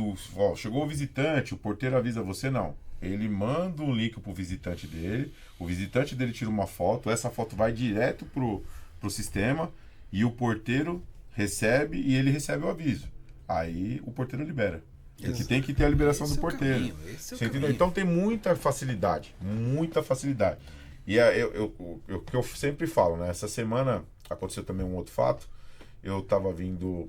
chegou o visitante, o porteiro avisa você, não. Ele manda um link pro visitante dele, o visitante dele tira uma foto, essa foto vai direto pro sistema e o porteiro recebe e ele recebe o aviso. Aí o porteiro libera. Porque tem que ter a liberação do porteiro. Você entendeu? Então tem muita facilidade, muita facilidade. E o que eu sempre falo, né? Essa semana aconteceu também um outro fato. Eu tava vindo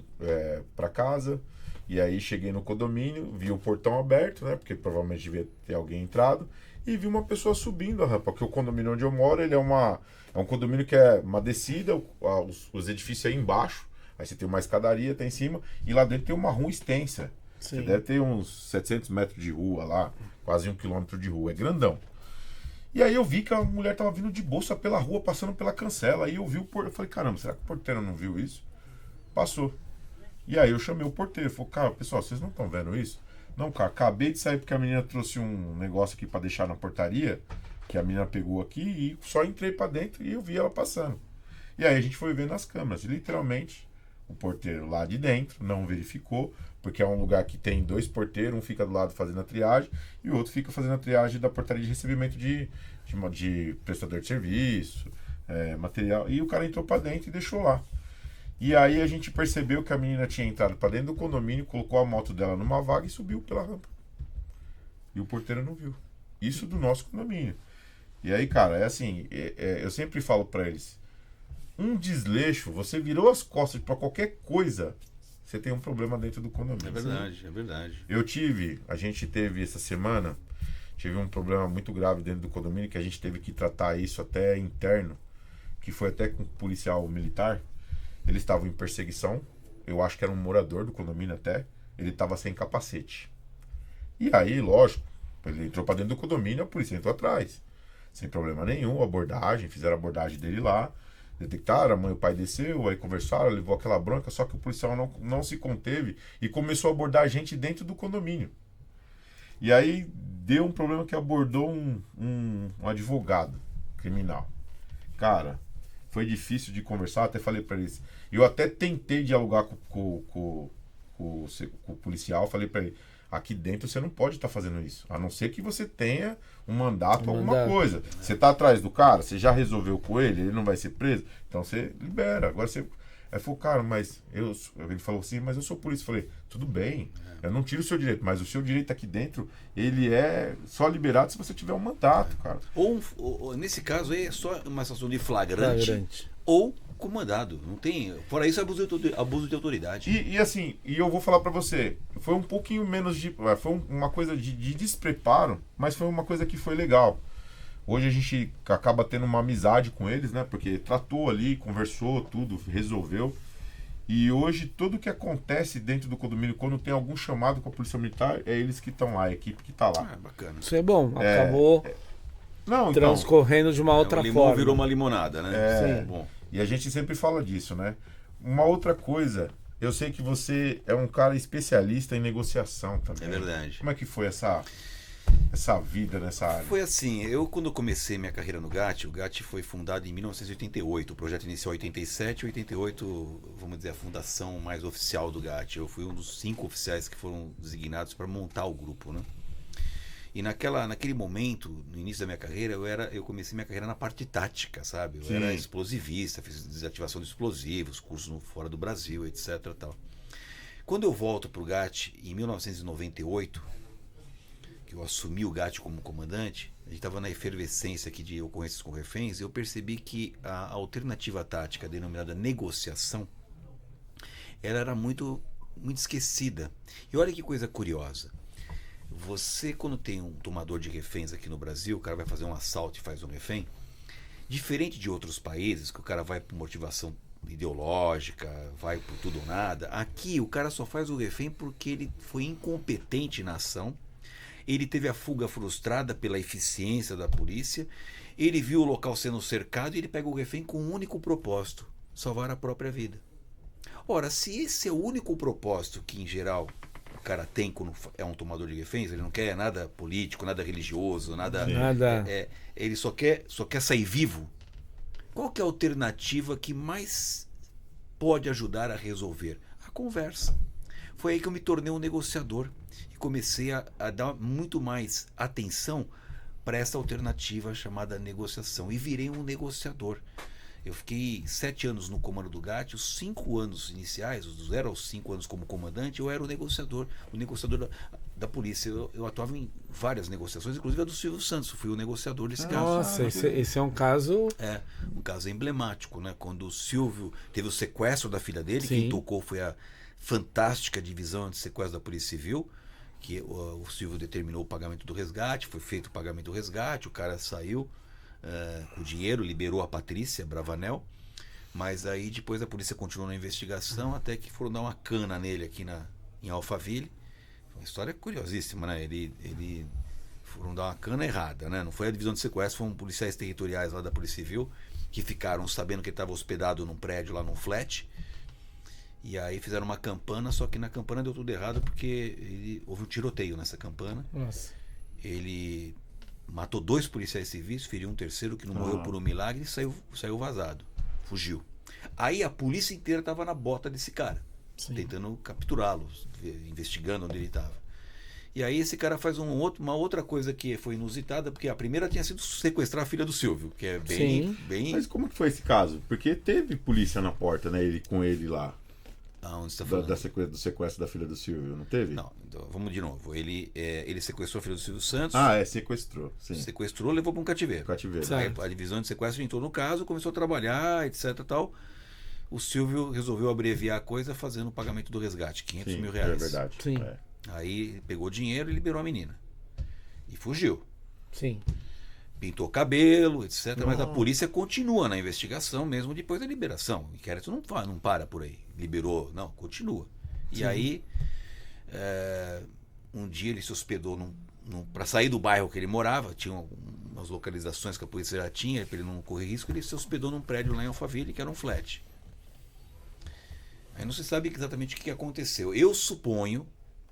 para casa e aí cheguei no condomínio, vi o portão aberto, né? Porque provavelmente devia ter alguém entrado. E vi uma pessoa subindo a rampa, porque o condomínio onde eu moro, ele é um condomínio que é uma descida, os edifícios aí embaixo. Aí você tem uma escadaria, tá em cima, e lá dentro tem uma rua extensa. Sim. Você deve ter uns 700 metros de rua lá, quase 1 quilômetro de rua, é grandão. E aí eu vi que a mulher tava vindo de bolsa pela rua, passando pela cancela. Aí eu vi o porteiro, eu falei, caramba, será que o porteiro não viu isso? Passou. E aí eu chamei o porteiro, falei, cara, pessoal, vocês não estão vendo isso? Não, cara, acabei de sair porque a menina trouxe um negócio aqui pra deixar na portaria, que a menina pegou aqui e só entrei pra dentro e eu vi ela passando. E aí a gente foi ver nas câmeras. Literalmente, o porteiro lá de dentro não verificou, porque é um lugar que tem 2 porteiros, um fica do lado fazendo a triagem e o outro fica fazendo a triagem da portaria de recebimento de prestador de serviço, material. E o cara entrou pra dentro e deixou lá. E aí a gente percebeu que a menina tinha entrado pra dentro do condomínio, colocou a moto dela numa vaga e subiu pela rampa. E o porteiro não viu. Isso do nosso condomínio. E aí, cara, é assim, eu sempre falo pra eles, um desleixo, você virou as costas pra qualquer coisa, você tem um problema dentro do condomínio. É verdade, é verdade. A gente teve essa semana, tive um problema muito grave dentro do condomínio, que a gente teve que tratar isso até interno, que foi até com um policial militar. Eles estavam em perseguição, eu acho que era um morador do condomínio até, ele estava sem capacete. E aí, lógico, ele entrou pra dentro do condomínio, a polícia entrou atrás. Sem problema nenhum, abordagem, fizeram a abordagem dele lá, detectaram, a mãe e o pai desceu, aí conversaram, levou aquela bronca, só que o policial não se conteve e começou a abordar a gente dentro do condomínio. E aí deu um problema que abordou um advogado criminal. Cara, foi difícil de conversar, até falei pra eles. Eu até tentei dialogar com o policial, falei pra ele, aqui dentro você não pode estar fazendo isso, a não ser que você tenha um mandato, alguma coisa. Você tá atrás do cara, você já resolveu com ele não vai ser preso, então você libera. Agora você... Aí falou, cara, mas ele falou assim, mas eu sou polícia. Eu falei, tudo bem, eu não tiro o seu direito, mas o seu direito aqui dentro, ele é só liberado se você tiver um mandato, cara. Ou nesse caso aí é só uma situação de flagrante. Ou comandado. Não tem. Fora isso, abuso de autoridade. E assim, eu vou falar pra você, foi um pouquinho menos de. Foi uma coisa de despreparo, mas foi uma coisa que foi legal. Hoje a gente acaba tendo uma amizade com eles, né? Porque tratou ali, conversou, tudo, resolveu. E hoje tudo que acontece dentro do condomínio, quando tem algum chamado com a polícia militar, é eles que estão lá, a equipe que tá lá. Bacana. Isso é bom, acabou não, transcorrendo de uma outra o limão forma. virou uma limonada, né? Sim. Bom. E a gente sempre fala disso, né? Uma outra coisa, eu sei que você é um cara especialista em negociação também. É verdade. Como é que foi essa vida nessa área? Foi assim, quando eu comecei minha carreira no GAT, o GAT foi fundado em 1988, o projeto iniciou em 87, 88, vamos dizer, a fundação mais oficial do GAT. Eu fui um dos 5 oficiais que foram designados para montar o grupo, né? E naquele momento, no início da minha carreira, eu comecei minha carreira na parte tática, sabe? Eu era explosivista, fiz desativação de explosivos, cursos fora do Brasil, etc. Tal. Quando eu volto para o GAT em 1998, que eu assumi o GAT como comandante, a gente estava na efervescência aqui de ocorrências com reféns, e eu percebi que a alternativa tática, denominada negociação, ela era muito, muito esquecida. E olha que coisa curiosa. Você, quando tem um tomador de reféns aqui no Brasil, o cara vai fazer um assalto e faz um refém, diferente de outros países, que o cara vai por motivação ideológica, vai por tudo ou nada, aqui o cara só faz o refém porque ele foi incompetente na ação, ele teve a fuga frustrada pela eficiência da polícia, ele viu o local sendo cercado e ele pega o refém com um único propósito, salvar a própria vida. Ora, se esse é o único propósito que, em geral, o cara tem quando é um tomador de reféns, ele não quer nada político, nada religioso, nada. Ele só quer sair vivo. Qual que é a alternativa que mais pode ajudar a resolver? A conversa. Foi aí que eu me tornei um negociador e comecei a dar muito mais atenção para essa alternativa chamada negociação. E virei um negociador. Eu fiquei 7 anos no comando do GAT, os 5 anos iniciais, os 0 aos 5 anos como comandante, eu era o negociador da polícia. Eu atuava em várias negociações, inclusive a do Silvio Santos, fui o negociador desse caso. Nossa, esse é um caso... Um caso emblemático, né? Quando o Silvio teve o sequestro da filha dele, Sim. Quem tocou foi a fantástica divisão de sequestro da Polícia Civil, que o Silvio determinou o pagamento do resgate, foi feito o pagamento do resgate, o cara saiu com o dinheiro, liberou a Patrícia Bravanel, mas aí depois a polícia continuou na investigação até que foram dar uma cana nele aqui em Alphaville. Uma história curiosíssima, né? Ele foram dar uma cana errada, né? Não foi a divisão de sequestro, foram policiais territoriais lá da Polícia Civil que ficaram sabendo que ele estava hospedado num prédio lá num flat. E aí fizeram uma campana, só que na campana deu tudo errado porque houve um tiroteio nessa campana. Nossa. Ele matou 2 policiais civis, feriu um terceiro que não morreu por um milagre e saiu vazado. Fugiu. Aí a polícia inteira estava na bota desse cara, tentando capturá-lo, investigando onde ele estava. E aí esse cara faz uma outra coisa que foi inusitada, porque a primeira tinha sido sequestrar a filha do Silvio, que é bem... Mas como que foi esse caso? Porque teve polícia na porta, né? Com ele lá. Onde você tá falando? Do sequestro da filha do Silvio, não teve? Não, então, vamos de novo. Ele sequestrou a filha do Silvio Santos. Sequestrou, sim. Sequestrou, levou para um cativeiro. Aí, a divisão de sequestro entrou no caso, começou a trabalhar, etc. Tal. O Silvio resolveu abreviar a coisa fazendo o pagamento do resgate, 500 mil reais. É verdade. Sim. Aí pegou dinheiro e liberou a menina. E fugiu. Sim. Pintou cabelo, etc. Mas a polícia continua na investigação mesmo depois da liberação. O inquérito não para por aí. Liberou, não, continua. E aí, um dia ele se hospedou para sair do bairro que ele morava, tinha umas localizações que a polícia já tinha, para ele não correr risco, ele se hospedou num prédio lá em Alphaville, que era um flat. Aí não se sabe exatamente o que aconteceu. Eu suponho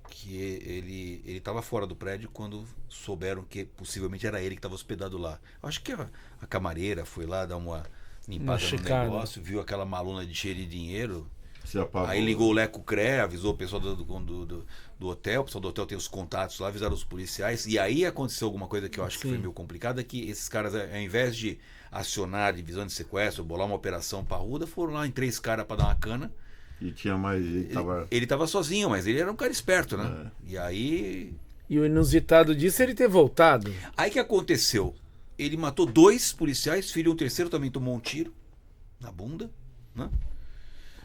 que ele estava fora do prédio quando souberam que possivelmente era ele que estava hospedado lá. Acho que a camareira foi lá dar uma limpada no negócio, viu aquela malona cheia de dinheiro. Aí ligou o Leco CRE, avisou o pessoal do hotel. O pessoal do hotel tem os contatos lá, avisaram os policiais. E aí aconteceu alguma coisa que eu acho que foi meio complicada, que esses caras, ao invés de acionar a divisão de sequestro, bolar uma operação parruda, foram lá em 3 caras para dar uma cana. E tinha mais. Ele tava sozinho, mas ele era um cara esperto, né? E aí. E o inusitado disso é ele ter voltado. Aí que aconteceu? Ele matou 2 policiais, feriu um terceiro, também tomou um tiro na bunda, né?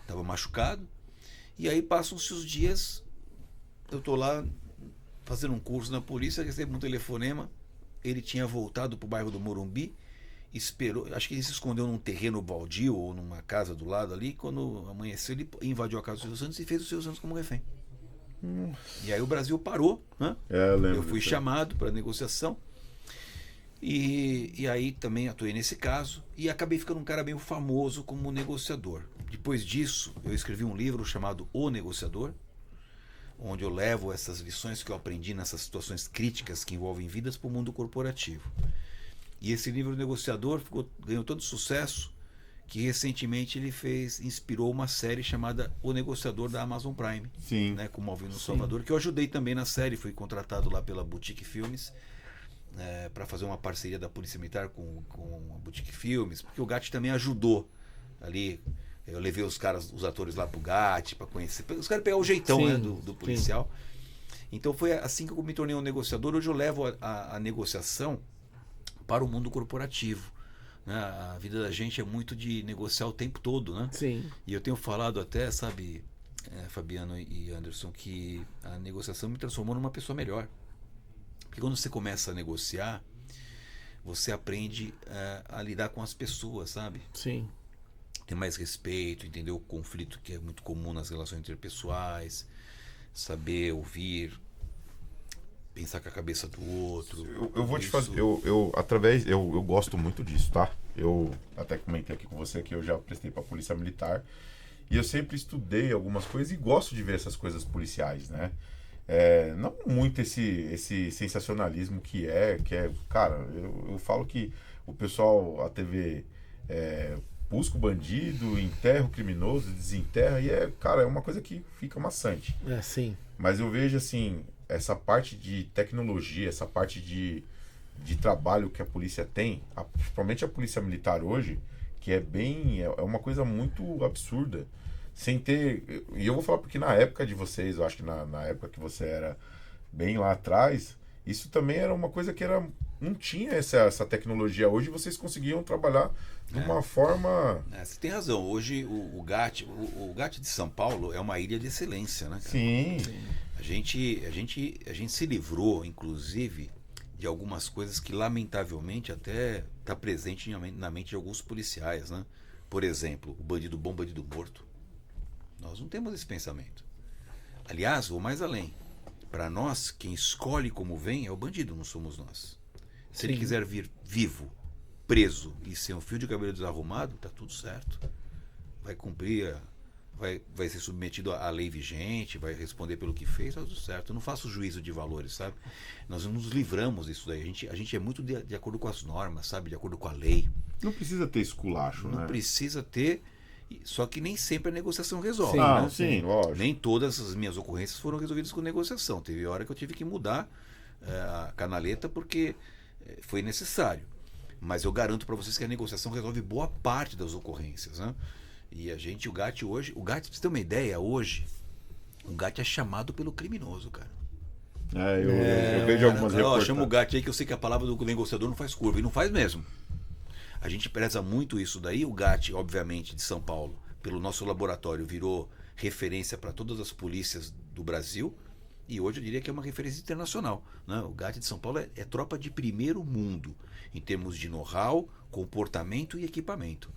Tava machucado. E aí passam-se os dias. Eu tô lá fazendo um curso na polícia, recebo um telefonema. Ele tinha voltado pro bairro do Morumbi. Esperou, acho que ele se escondeu num terreno baldio ou numa casa do lado ali. Quando amanheceu, ele invadiu a casa do Silvio Santos e fez o Silvio Santos como refém. E aí o Brasil parou, né? Eu fui chamado para negociação e aí também atuei nesse caso e acabei ficando um cara meio famoso como negociador. Depois disso, eu escrevi um livro chamado O Negociador, onde eu levo essas lições que eu aprendi nessas situações críticas que envolvem vidas para o mundo corporativo. E esse livro, O Negociador, ganhou tanto sucesso que recentemente ele inspirou uma série chamada O Negociador da Amazon Prime. Sim. Né, com o Malvino Salvador, que eu ajudei também na série, fui contratado lá pela Boutique Filmes para fazer uma parceria da Polícia Militar com a Boutique Filmes, porque o Gatti também ajudou ali. Eu levei os atores lá pro Gatti para conhecer, os caras pegar o jeitão, né, do policial. Então foi assim que eu me tornei um negociador. Hoje eu levo a negociação para o mundo corporativo, né? A vida da gente é muito de negociar o tempo todo, né? Sim. E eu tenho falado até, sabe, Fabiano e Anderson, que a negociação me transformou numa pessoa melhor. Porque quando você começa a negociar, você aprende a lidar com as pessoas, sabe? Sim. Ter mais respeito, entender o conflito que é muito comum nas relações interpessoais, saber ouvir, pensar com a cabeça do outro. Eu vou te fazer. Eu gosto muito disso, tá? Eu até comentei aqui com você que eu já prestei pra Polícia Militar. E eu sempre estudei algumas coisas e gosto de ver essas coisas policiais, né? Não muito esse sensacionalismo que é. Cara, eu falo que o pessoal, a TV, busca o bandido, enterra o criminoso, desenterra, e cara, é uma coisa que fica maçante. Sim. Mas eu vejo assim, essa parte de tecnologia, essa parte de trabalho que a polícia tem, principalmente a Polícia Militar hoje, que é uma coisa muito absurda. Sem ter. E eu vou falar porque na época de vocês, eu acho que na época que você era bem lá atrás, isso também era uma coisa que não tinha essa tecnologia. Hoje vocês conseguiam trabalhar de uma forma. Você tem razão. Hoje o GAT de São Paulo é uma ilha de excelência, né, cara? Sim. A gente se livrou, inclusive, de algumas coisas que lamentavelmente até está presente na mente de alguns policiais, né? Por exemplo, o bandido bom, bandido morto. Nós não temos esse pensamento. Aliás, vou mais além. Para nós, quem escolhe como vem é o bandido, não somos nós. Se ele quiser vir vivo, preso e sem um fio de cabelo desarrumado, tá tudo certo. Vai cumprir vai ser submetido à lei vigente, vai responder pelo que fez, tá tudo certo. Eu não faço juízo de valores, sabe? Nós nos livramos disso daí. A gente é muito de acordo com as normas, sabe? De acordo com a lei. Não precisa ter esculacho, né? Não precisa ter, só que nem sempre a negociação resolve. Sim, né? Não, sim, lógico. Nem todas as minhas ocorrências foram resolvidas com negociação. Teve hora que eu tive que mudar a canaleta porque foi necessário. Mas eu garanto para vocês que a negociação resolve boa parte das ocorrências, né? E o GAT hoje, pra você ter uma ideia, hoje, o GAT é chamado pelo criminoso, cara. Eu vejo algumas reportagens. Chama o GAT aí que eu sei que a palavra do negociador não faz curva, e não faz mesmo. A gente preza muito isso daí, o GAT, obviamente, de São Paulo, pelo nosso laboratório, virou referência para todas as polícias do Brasil, e hoje eu diria que é uma referência internacional, né? O GAT de São Paulo é tropa de primeiro mundo, em termos de know-how, comportamento e equipamento.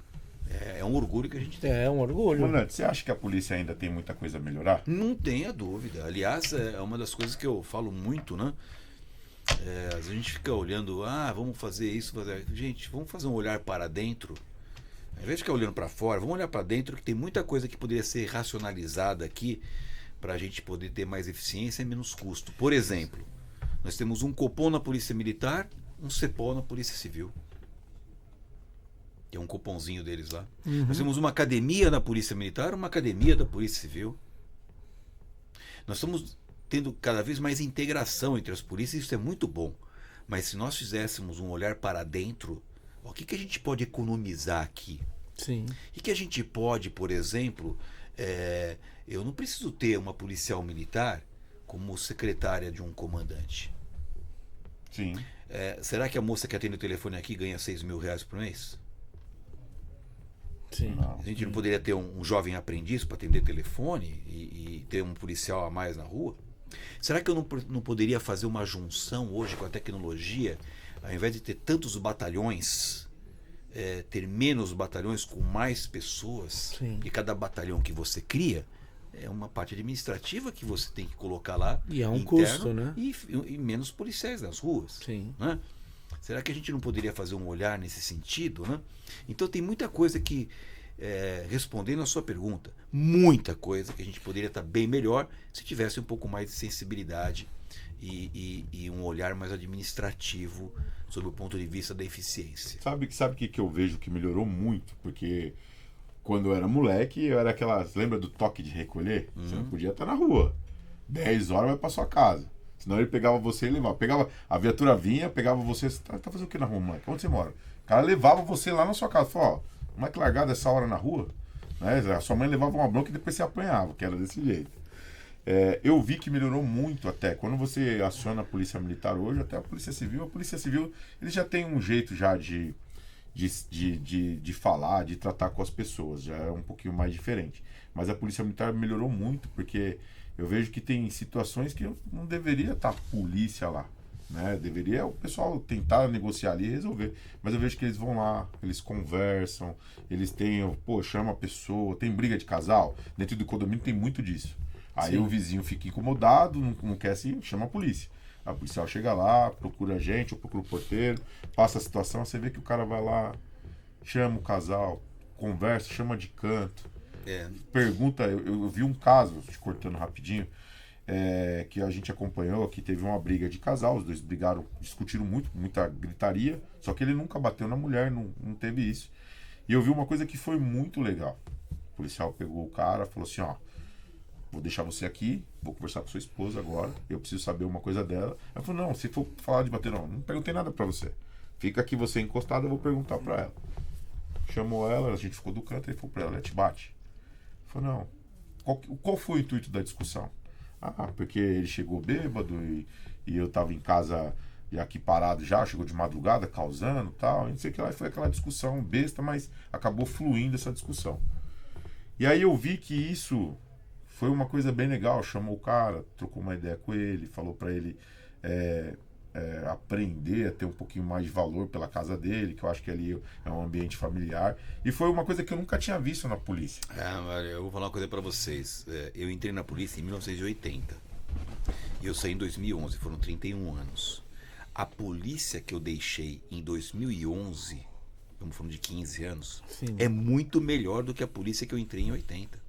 É um orgulho que a gente tem. É um orgulho. Comandante, você acha que a polícia ainda tem muita coisa a melhorar? Não tenha dúvida. Aliás, é uma das coisas que eu falo muito, né? Às vezes a gente fica olhando, vamos fazer isso, Gente, vamos fazer um olhar para dentro. Ao invés de ficar olhando para fora, vamos olhar para dentro, que tem muita coisa que poderia ser racionalizada aqui para a gente poder ter mais eficiência e menos custo. Por exemplo, nós temos um Copom na Polícia Militar, um Cepol na Polícia Civil. Tem um cupomzinho deles lá. Nós temos uma academia na Polícia Militar, uma academia da Polícia Civil. Nós estamos tendo cada vez mais integração entre as polícias, e isso é muito bom. Mas se nós fizéssemos um olhar para dentro, o que a gente pode economizar aqui? Sim. O que a gente pode, por exemplo, eu não preciso ter uma policial militar como secretária de um comandante. Sim. Será que a moça que atende o telefone aqui ganha R$6.000 por mês? Sim. Não. A gente não poderia ter um jovem aprendiz para atender telefone e ter um policial a mais na rua? Será que eu não poderia fazer uma junção hoje com a tecnologia, ao invés de ter tantos batalhões, ter menos batalhões com mais pessoas? Sim. E cada batalhão que você cria é uma parte administrativa que você tem que colocar lá. E é um interno, custo, né? E menos policiais nas ruas. Sim. Né? Será que a gente não poderia fazer um olhar nesse sentido? Né? Então tem muita coisa que, respondendo a sua pergunta, muita coisa que a gente poderia estar bem melhor se tivesse um pouco mais de sensibilidade e um olhar mais administrativo sob o ponto de vista da eficiência. Sabe o que eu vejo que melhorou muito? Porque quando eu era moleque, eu era aquelas... Lembra do toque de recolher? Você não podia estar na rua. 10 horas vai pra sua casa. Senão ele pegava você e levava. A viatura vinha, pegava você. Você tá fazendo o que na rua, moleque? Onde você mora? O cara levava você lá na sua casa. Falou, moleque largado essa hora na rua. Né? A sua mãe levava uma bronca e depois você apanhava, que era desse jeito. Eu vi que melhorou muito até. Quando você aciona a Polícia Militar hoje, até a Polícia Civil, ele já tem um jeito já de falar, de tratar com as pessoas. Já é um pouquinho mais diferente. Mas a Polícia Militar melhorou muito, porque eu vejo que tem situações que não deveria estar a polícia lá, né? Deveria o pessoal tentar negociar ali e resolver. Mas eu vejo que eles vão lá, eles conversam, eles têm, chama a pessoa, tem briga de casal. Dentro do condomínio tem muito disso. Aí Sim. o vizinho fica incomodado, não quer assim, chama a polícia. A policial chega lá, procura a gente, ou procura o porteiro, passa a situação, você vê que o cara vai lá, chama o casal, conversa, chama de canto. Pergunta, eu vi um caso, te cortando rapidinho, que a gente acompanhou, que teve uma briga de casal, os dois brigaram, discutiram muito, muita gritaria, só que ele nunca bateu na mulher, não teve isso. E eu vi uma coisa que foi muito legal. O policial pegou o cara, falou assim, vou deixar você aqui, vou conversar com sua esposa agora, eu preciso saber uma coisa dela. Ela falou, não, se for falar de bater, não perguntei nada pra você. Fica aqui você encostado, eu vou perguntar pra ela. Chamou ela, a gente ficou do canto, ele falou pra ela te bate? Falei, não. Qual foi o intuito da discussão? Porque ele chegou bêbado e eu tava em casa e aqui parado já, chegou de madrugada, causando e tal. Não sei o que lá, foi aquela discussão besta, mas acabou fluindo essa discussão. E aí eu vi que isso foi uma coisa bem legal. Chamou o cara, trocou uma ideia com ele, falou pra ele aprender a ter um pouquinho mais de valor pela casa dele, que eu acho que ali é um ambiente familiar. E foi uma coisa que eu nunca tinha visto na polícia. Eu vou falar uma coisa pra vocês. Eu entrei na polícia em 1980 e eu saí em 2011, foram 31 anos. A polícia que eu deixei em 2011, estamos falando de 15 anos, Sim. é muito melhor do que a polícia que eu entrei em 80.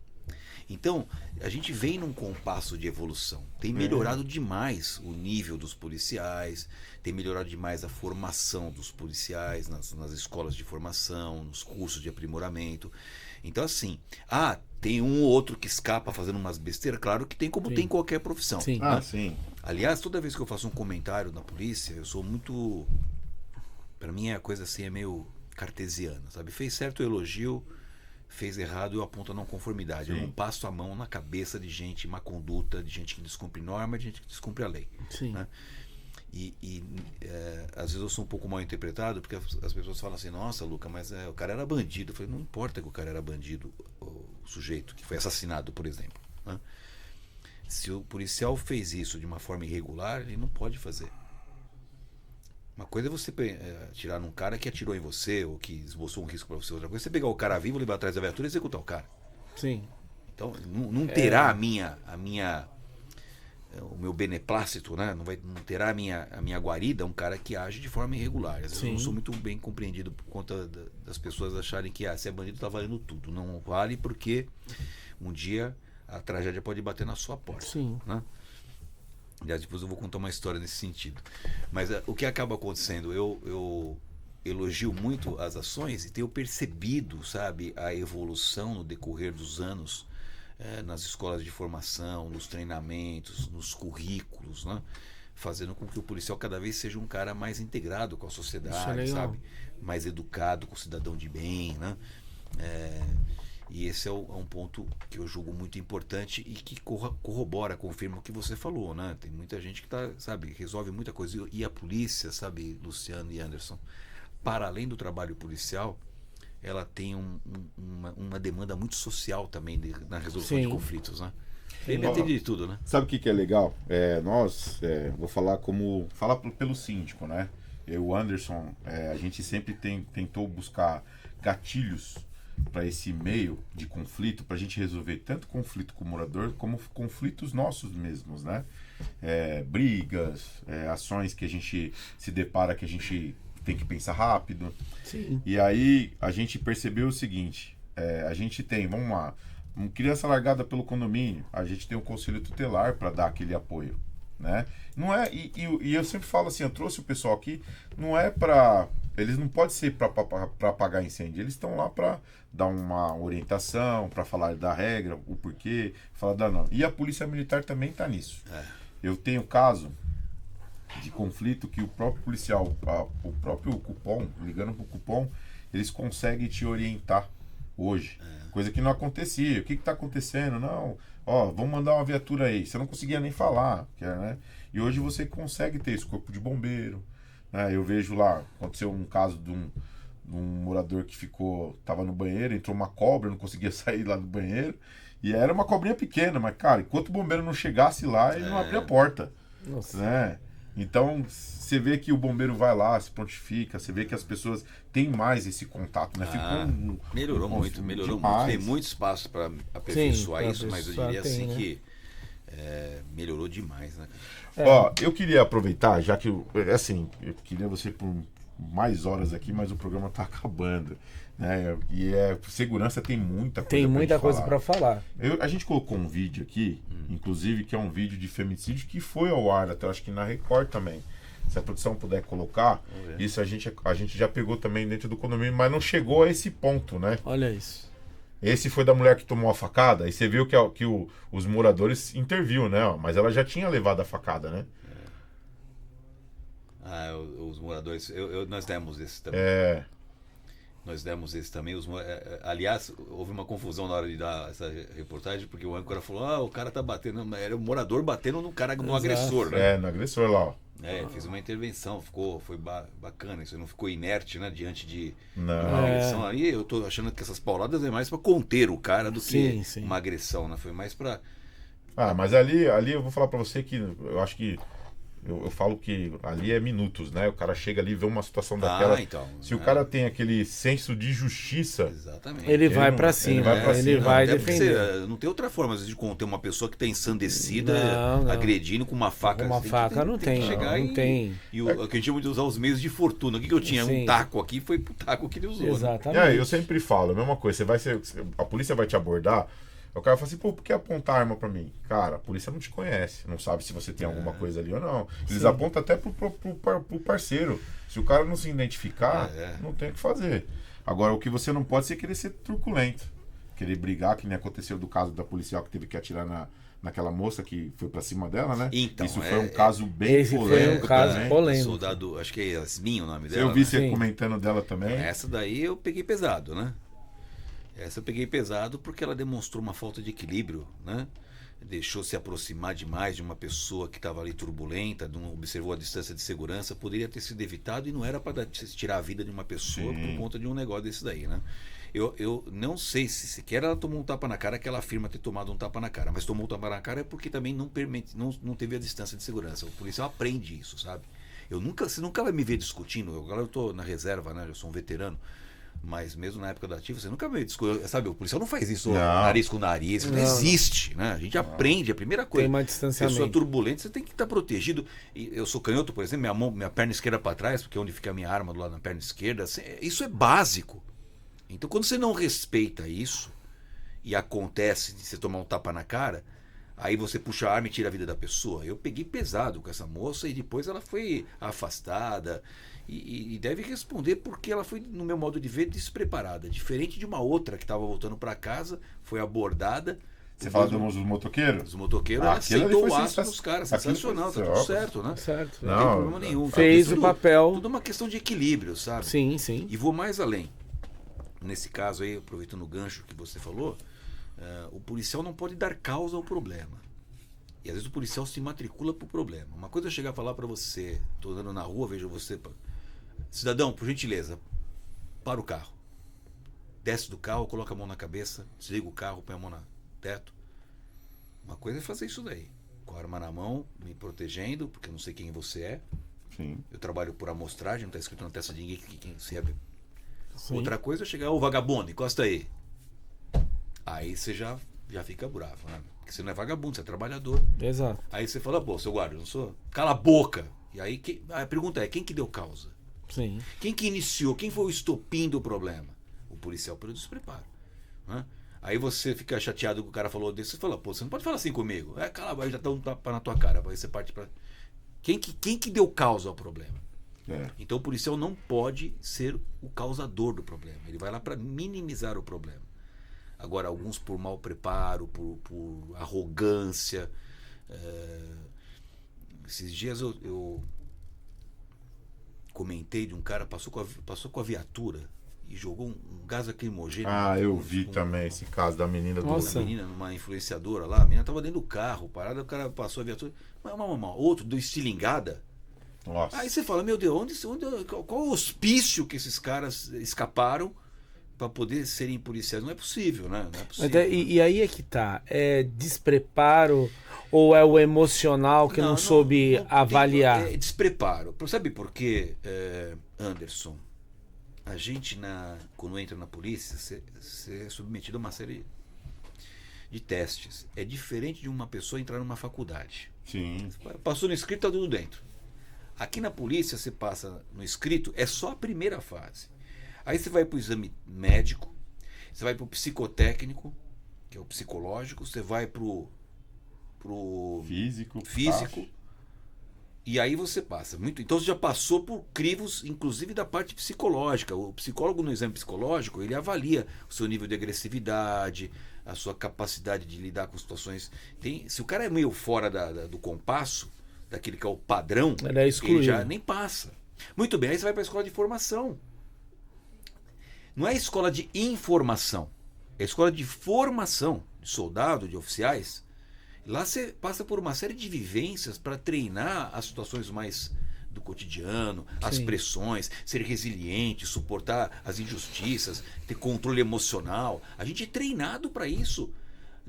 Então, a gente vem num compasso de evolução. Tem melhorado demais o nível dos policiais, tem melhorado demais a formação dos policiais nas escolas de formação, nos cursos de aprimoramento. Então, assim, tem um ou outro que escapa fazendo umas besteiras, claro que tem, como tem em qualquer profissão. Sim. Né? Sim. Aliás, toda vez que eu faço um comentário na polícia, eu sou muito... Pra mim a coisa assim é meio cartesiana, sabe? Fez certo o elogio, fez errado eu aponto a não conformidade. Sim. Eu não passo a mão na cabeça de gente má conduta, de gente que descumpre norma, de gente que descumpre a lei. Sim. Né? Às vezes eu sou um pouco mal interpretado, porque as pessoas falam assim, nossa, Luca, mas o cara era bandido. Eu falei, não importa que o cara era bandido, o sujeito que foi assassinado, por exemplo. Né? Se o policial fez isso de uma forma irregular, ele não pode fazer. Uma coisa é você atirar num cara que atirou em você ou que esboçou um risco para você. Outra coisa é você pegar o cara vivo, levar atrás da viatura e executar o cara. Sim. Então não terá o meu beneplácito, né? Não terá a minha guarida um cara que age de forma irregular. Às vezes eu não sou muito bem compreendido por conta das pessoas acharem que se é bandido tá valendo tudo. Não vale porque um dia a tragédia pode bater na sua porta. Sim. Né? Aliás, depois eu vou contar uma história nesse sentido. Mas o que acaba acontecendo? Eu elogio muito as ações e tenho percebido, sabe, a evolução no decorrer dos anos nas escolas de formação, nos treinamentos, nos currículos, né? Fazendo com que o policial cada vez seja um cara mais integrado com a sociedade, sabe? Mais educado, com o cidadão de bem, né? E esse é um ponto que eu julgo muito importante e que corrobora, confirma o que você falou, né? Tem muita gente que resolve muita coisa. E a polícia, sabe, Luciano e Anderson, para além do trabalho policial, ela tem uma demanda muito social também na resolução de conflitos, né? Ele atende de tudo, né? Sabe o que é legal? Vou falar pelo síndico, né? Eu, o Anderson, a gente sempre tentou buscar gatilhos para esse meio de conflito, para a gente resolver tanto conflito com o morador, como conflitos nossos mesmos, né? Brigas, ações que a gente se depara, que a gente tem que pensar rápido. Sim. E aí a gente percebeu o seguinte, a gente tem, vamos lá, uma criança largada pelo condomínio, a gente tem um conselho tutelar para dar aquele apoio, né? Não é, e eu sempre falo assim, eu trouxe o pessoal aqui, não é para... Eles não podem ser para apagar incêndio, eles estão lá para dar uma orientação, para falar da regra, o porquê, falar da norma. E a polícia militar também está nisso. Eu tenho caso de conflito que o próprio policial, o próprio cupom, ligando para o cupom, eles conseguem te orientar hoje. Coisa que não acontecia. O que está acontecendo? Não, vamos mandar uma viatura aí. Você não conseguia nem falar, né? E hoje você consegue ter esse corpo de bombeiro. Eu vejo lá, aconteceu um caso de um morador que tava no banheiro, entrou uma cobra, não conseguia sair lá do banheiro, e era uma cobrinha pequena, mas cara, enquanto o bombeiro não chegasse lá, ele não abria a porta. Nossa. Né? Então, você vê que o bombeiro vai lá, se prontifica, você vê que as pessoas têm mais esse contato, né? Melhorou muito. Tem muito espaço para aperfeiçoar isso, mas eu diria assim, né? Que melhorou demais, né? Eu queria aproveitar, já que eu queria você por mais horas aqui, mas o programa está acabando, né? E segurança tem muita coisa. Tem muita coisa para falar. A gente colocou um vídeo aqui, inclusive, que é um vídeo de feminicídio que foi ao ar, até acho que na Record também. Se a produção puder colocar, isso a gente já pegou também dentro do condomínio, mas não chegou a esse ponto, né? Olha isso. Esse foi da mulher que tomou a facada, e você viu que os moradores interviu, né? Mas ela já tinha levado a facada, né? Os moradores, nós demos esse também. Nós demos esse também. Aliás, houve uma confusão na hora de dar essa reportagem, porque o âncora falou, o cara tá batendo, era o morador batendo no cara, no agressor, né? No agressor lá, ó. Fez uma intervenção, foi bacana, isso não ficou inerte, né, diante de uma agressão. Aí eu tô achando que essas pauladas é mais para conter o cara do que uma agressão, né? Foi mais para... mas ali eu vou falar para você que eu acho que eu falo que ali é minutos, né? O cara chega ali e vê uma situação daquela. Se o cara tem aquele senso de justiça, exatamente, ele vai para cima, ele vai defender. Não tem outra forma, às vezes, de conter uma pessoa que está ensandecida, agredindo com uma faca. Com uma faca não tem. E o que a gente tinha de usar os meios de fortuna. O que eu tinha? Um taco aqui, foi pro taco que ele usou. Exatamente. Eu sempre falo, a mesma coisa, a polícia vai te abordar, O cara fala assim, pô, por que apontar a arma pra mim? Cara, a polícia não te conhece, não sabe se você tem alguma coisa ali ou não. Eles Sim. apontam até pro parceiro. Se o cara não se identificar, não tem o que fazer. Agora, o que você não pode é querer ser truculento. Querer brigar, que nem aconteceu do caso da policial que teve que atirar naquela moça que foi pra cima dela, né? Então, isso foi um caso bem esse polêmico. foi um caso também. polêmico. Soldado, acho que é Yasmin o nome dela. Eu vi né? você Sim. comentando dela também. Essa daí eu peguei pesado, né? Essa eu peguei pesado porque ela demonstrou uma falta de equilíbrio, né? Deixou se aproximar demais de uma pessoa que estava ali turbulenta, não observou a distância de segurança, poderia ter sido evitado e não era para tirar a vida de uma pessoa por conta de um negócio desse daí, né? Eu não sei se sequer ela tomou um tapa na cara, que ela afirma ter tomado um tapa na cara, mas tomou um tapa na cara é porque também não teve a distância de segurança. O policial aprende isso, sabe? Você nunca vai me ver discutindo, agora eu estou na reserva, né? Eu sou um veterano. Mas mesmo na época da ativa, você nunca me discutiu, sabe? O policial não faz isso nariz com nariz, isso não existe, né? A gente aprende, a primeira coisa. Tem mais distanciamento. Pessoa turbulenta, você tem que estar protegido. E eu sou canhoto, por exemplo, minha perna esquerda para trás, porque é onde fica a minha arma do lado da perna esquerda, isso é básico. Então, quando você não respeita isso e acontece de você tomar um tapa na cara, aí você puxa a arma e tira a vida da pessoa. Eu peguei pesado com essa moça e depois ela foi afastada. E deve responder porque ela foi, no meu modo de ver, despreparada. Diferente de uma outra que estava voltando para casa, foi abordada. Você fala dos motoqueiros? Os motoqueiros, ela aceitou o aço dos caras. Sensacional, tá tudo certo, né? Certo. Não tem problema nenhum. Fez o papel. Tudo uma questão de equilíbrio, sabe? Sim, sim. E vou mais além. Nesse caso aí, aproveitando o gancho que você falou, o policial não pode dar causa ao problema. E às vezes o policial se matricula pro problema. Uma coisa é eu chegar a falar para você, tô andando na rua, vejo você... Cidadão, por gentileza, para o carro. Desce do carro, coloca a mão na cabeça, desliga o carro, põe a mão no teto. Uma coisa é fazer isso daí. Com a arma na mão, me protegendo, porque eu não sei quem você é. Sim. Eu trabalho por amostragem, não está escrito na testa de ninguém quem você é. Sim. Outra coisa é chegar, ô vagabundo, encosta aí. Aí você já fica bravo, né? Porque você não é vagabundo, você é trabalhador. Exato. Aí você fala, pô, seu guarda, eu não sou? Cala a boca. E aí a pergunta é, quem que deu causa? Sim. Quem que iniciou? Quem foi o estopim do problema? O policial pelo despreparo. Né? Aí você fica chateado que o cara falou desse, você fala, pô, você não pode falar assim comigo. Cala a boca, já tá um tapa na tua cara. Aí você parte pra... Quem que deu causa ao problema? Então o policial não pode ser o causador do problema. Ele vai lá para minimizar o problema. Agora, alguns por mau preparo, por arrogância. Esses dias eu comentei de um cara passou com a viatura e jogou um gás lacrimogêneo. Eu vi também esse caso da menina do... Nossa. Uma menina, uma influenciadora lá, a menina tava dentro do carro, parada, o cara passou a viatura. Outro do estilingada. Nossa. Aí você fala, meu Deus, qual o hospício que esses caras escaparam para poder serem policiais? Não é possível, né? Não é possível. E aí é que tá. É despreparo ou é o emocional que não soube avaliar? É despreparo. Sabe por quê, Anderson? A gente, quando entra na polícia, você é submetido a uma série de testes. É diferente de uma pessoa entrar numa faculdade. Sim. Passou no escrito, tá tudo dentro. Aqui na polícia, você passa no escrito, é só a primeira fase. Aí você vai para o exame médico, você vai para o psicotécnico, que é o psicológico, você vai para o Físico. e aí você passa. Então você já passou por crivos, inclusive da parte psicológica. O psicólogo no exame psicológico, ele avalia o seu nível de agressividade, a sua capacidade de lidar com situações. Se o cara é meio fora do compasso, daquele que é o padrão, ele já nem passa. Muito bem, aí você vai para a escola de formação. Não é escola de informação, é escola de formação de soldado, de oficiais. Lá você passa por uma série de vivências para treinar as situações mais do cotidiano, as pressões, ser resiliente, suportar as injustiças, ter controle emocional. A gente é treinado para isso.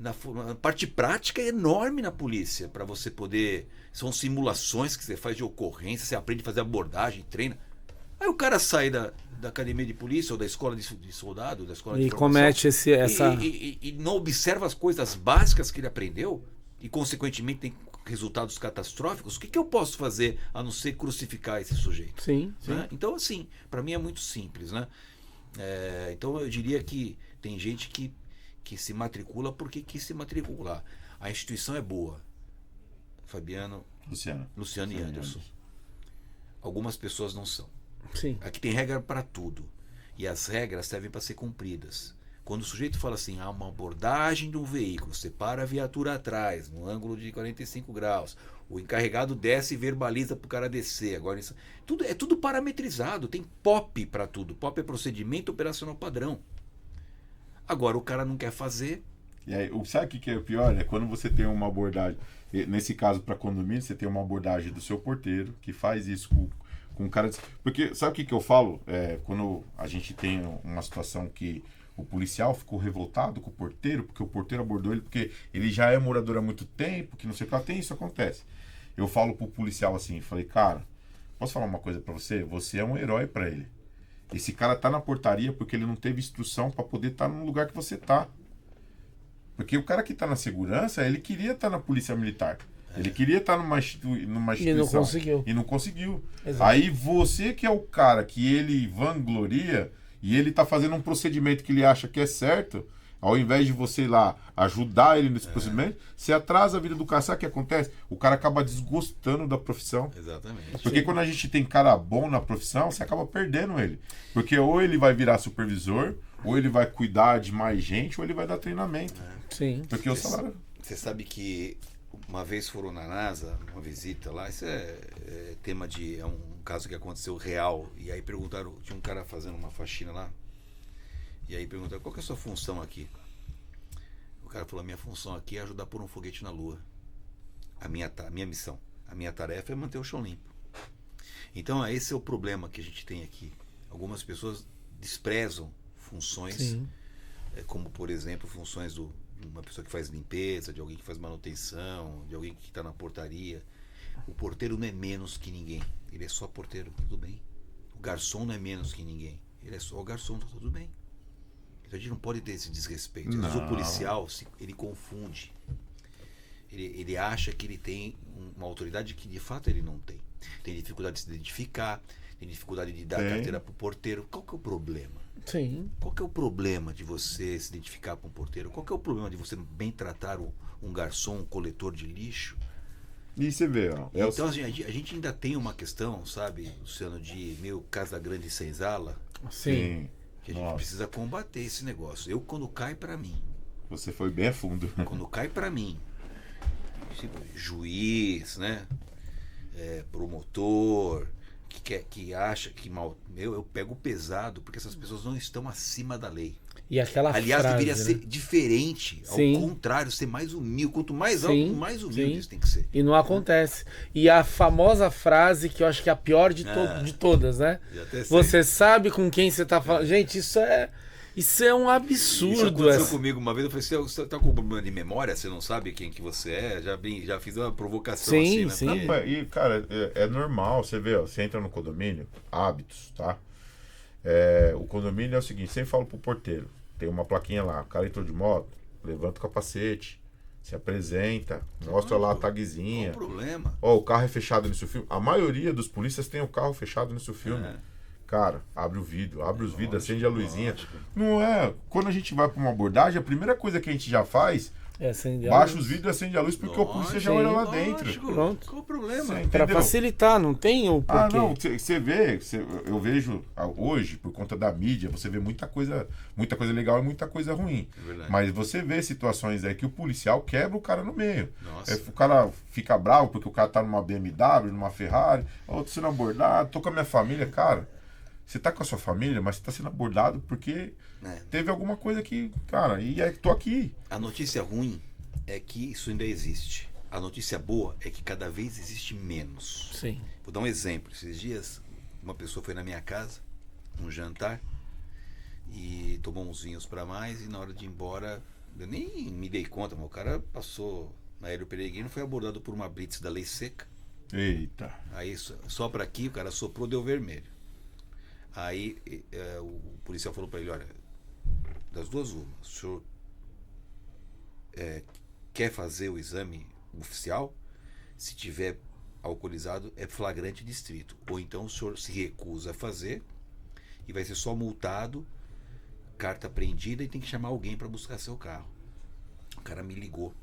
A parte prática é enorme na polícia, para você poder... São simulações que você faz de ocorrência, você aprende a fazer abordagem, treina. Aí o cara sai da academia de polícia ou da escola de soldado, da escola de formação, comete essa... E não observa as coisas básicas que ele aprendeu e, consequentemente, tem resultados catastróficos. O que eu posso fazer a não ser crucificar esse sujeito? Sim. Né? Então, assim, para mim é muito simples, né? Então eu diria que tem gente que que se matricula porque quis se matricular. A instituição é boa. Fabiano, Luciano e Anderson. Algumas pessoas não são. Sim. Aqui tem regra para tudo. E as regras servem para ser cumpridas. Quando o sujeito fala assim, há uma abordagem de um veículo, separa a viatura atrás, no ângulo de 45 graus, o encarregado desce e verbaliza para o cara descer. Agora, isso, é tudo parametrizado, tem POP para tudo. POP é procedimento operacional padrão. Agora, o cara não quer fazer. E aí, sabe o que é o pior? É quando você tem uma abordagem, nesse caso para condomínio, você tem uma abordagem do seu porteiro, que faz isso com o cara. Porque sabe o que eu falo? Quando a gente tem uma situação que o policial ficou revoltado com o porteiro, porque o porteiro abordou ele, porque ele já é morador há muito tempo, que não sei o que lá tem, isso acontece. Eu falo pro policial assim, falei, cara, posso falar uma coisa pra você? Você é um herói pra ele. Esse cara tá na portaria porque ele não teve instrução pra poder estar no lugar que você tá. Porque o cara que tá na segurança, ele queria estar na polícia militar. Ele queria estar numa instituição. E não conseguiu. E não conseguiu. Exato. Aí você que é o cara que ele vangloria e ele tá fazendo um procedimento que ele acha que é certo, ao invés de você ir lá ajudar ele nesse procedimento, você atrasa a vida do cara. Sabe o que acontece? O cara acaba desgostando da profissão. Exatamente. Porque quando a gente tem cara bom na profissão, você acaba perdendo ele. Porque ou ele vai virar supervisor, ou ele vai cuidar de mais gente, ou ele vai dar treinamento. Sim. Porque o salário... Você sabe que uma vez foram na NASA, uma visita lá, isso é tema de... É um caso que aconteceu real. E aí perguntaram, tinha um cara fazendo uma faxina lá, e aí perguntaram, qual que é a sua função aqui? O cara falou, a minha função aqui é ajudar a pôr um foguete na Lua. A minha missão. A minha tarefa é manter o chão limpo. Então, esse é o problema que a gente tem aqui. Algumas pessoas desprezam funções, como, por exemplo, funções de uma pessoa que faz limpeza, de alguém que faz manutenção, de alguém que está na portaria. O porteiro não é menos que ninguém. Ele é só porteiro, tudo bem. O garçom não é menos que ninguém. Ele é só o garçom, tá tudo bem. Então a gente não pode ter esse desrespeito. Às vezes o policial, ele confunde. Ele acha que ele tem uma autoridade que de fato ele não tem. Tem dificuldade de se identificar, tem dificuldade de dar carteira pro porteiro. Qual que é o problema? Sim. Qual que é o problema de você se identificar com um porteiro? Qual que é o problema de você bem tratar um garçom, um coletor de lixo? E você vê, ó. Então a gente ainda tem uma questão, sabe, Luciano, de meio Casa Grande e Senzala. Sim. Que a gente precisa combater esse negócio. Eu, quando cai pra mim. Você foi bem a fundo. Quando cai pra mim, tipo, juiz, né? Promotor, que acha que mal. Eu pego pesado, porque essas pessoas não estão acima da lei. E aquela Aliás, frase, deveria ser diferente. Sim. Ao contrário, ser mais humilde. Quanto mais alto, mais humilde isso tem que ser. E não acontece. E a famosa frase, que eu acho que é a pior de todas, né? Você sabe com quem você tá falando. Gente, isso é um absurdo. Isso aconteceu comigo uma vez. Eu falei, você tá com problema de memória? Você não sabe quem que você é? Já fiz uma provocação assim, né? Sim. E, cara, é normal. Você vê, ó, você entra no condomínio, hábitos, tá? O condomínio é o seguinte, sempre falo pro porteiro, tem uma plaquinha lá, o cara entrou de moto, levanta o capacete, se apresenta, mostra lá a tagzinha. Qual o problema? Ó, o carro é fechado nesse filme. A maioria dos polícias tem o carro fechado nesse filme. Cara, abre os vidros, acende a luzinha. Não é? Quando a gente vai pra uma abordagem, a primeira coisa que a gente já faz, baixa os vidros e acende a luz, porque o polícia já olha lá dentro. Pronto. Qual o problema? Pra facilitar, não tem o porquê. Você vê, eu vejo hoje, por conta da mídia, você vê muita coisa legal e muita coisa ruim. Mas você vê situações aí que o policial quebra o cara no meio. O cara fica bravo porque o cara tá numa BMW, numa Ferrari, tô sendo abordado, tô com a minha família, cara. Você tá com a sua família, mas você tá sendo abordado porque teve alguma coisa que, cara, tô aqui. A notícia ruim é que isso ainda existe. A notícia boa é que cada vez existe menos. Sim. Vou dar um exemplo. Esses dias, uma pessoa foi na minha casa, num jantar, e tomou uns vinhos pra mais, e na hora de ir embora, eu nem me dei conta, mas o cara passou na Hélio Peregrino, foi abordado por uma blitz da Lei Seca. Eita. Aí, só pra aqui, o cara soprou, deu vermelho. Aí o policial falou para ele, olha, das duas uma, o senhor quer fazer o exame oficial? Se tiver alcoolizado, é flagrante distrito. Ou então o senhor se recusa a fazer e vai ser só multado carta apreendida e tem que chamar alguém para buscar seu carro. O cara me ligou.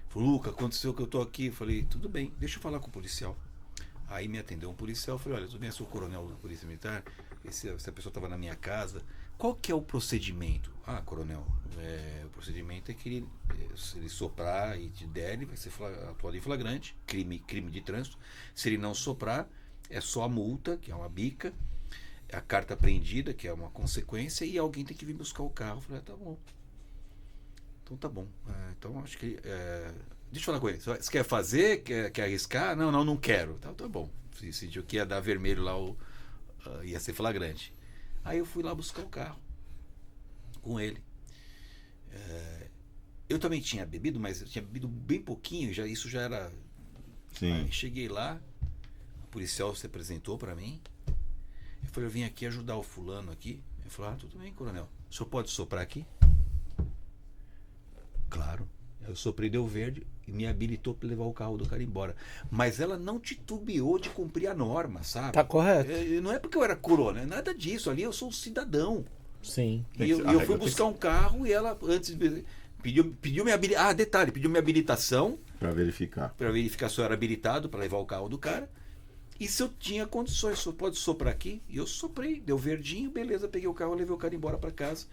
Falou, Luca, aconteceu que eu tô aqui. Eu falei, tudo bem, deixa eu falar com o policial. Aí me atendeu um policial. Eu falei, olha, tudo bem, eu sou o coronel da Polícia Militar. Essa pessoa estava na minha casa. Qual que é o procedimento? Ah, coronel, o procedimento é que ele, se ele soprar e te der, ele vai ser atuado em flagrante, crime de trânsito. Se ele não soprar, é só a multa, que é uma bica, a carta apreendida, que é uma consequência, e alguém tem que vir buscar o carro. Eu falei, tá bom. Então tá bom. Então acho que... deixa eu falar com ele. Você quer fazer? Quer arriscar? Não quero. Tá bom. Se sentiu que ia dar vermelho lá, ia ser flagrante. Aí eu fui lá buscar o carro com ele. Eu também tinha bebido, mas eu tinha bebido bem pouquinho, isso já era... Sim. Aí cheguei lá, o policial se apresentou para mim. Eu falei, eu vim aqui ajudar o fulano aqui. Ele falou, tudo bem, coronel. O senhor pode soprar aqui? Claro. Eu soprei, deu verde e me habilitou para levar o carro do cara embora. Mas ela não titubeou de cumprir a norma, sabe? Tá correto. Não é porque eu era coronel, nada disso. Ali eu sou um cidadão. Sim. E eu fui buscar um carro e ela antes pediu minha habilitação. Detalhe, pediu minha habilitação. Para verificar. Para verificar se eu era habilitado para levar o carro do cara. E se eu tinha condições, só pode soprar aqui? E eu soprei, deu verdinho, beleza, peguei o carro, levei o cara embora para casa.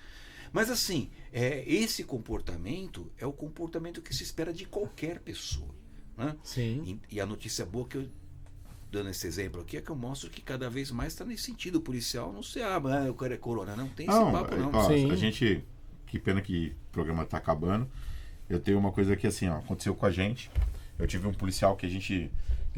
Mas assim, esse comportamento é o comportamento que se espera de qualquer pessoa. Né? Sim. E a notícia boa que eu, dando esse exemplo aqui, é que eu mostro que cada vez mais está nesse sentido. O policial não se o cara é corona. Não tem esse papo, não. Ó, Sim. a gente, que pena que o programa está acabando. Eu tenho uma coisa que assim, ó, aconteceu com a gente. Eu tive um policial que ele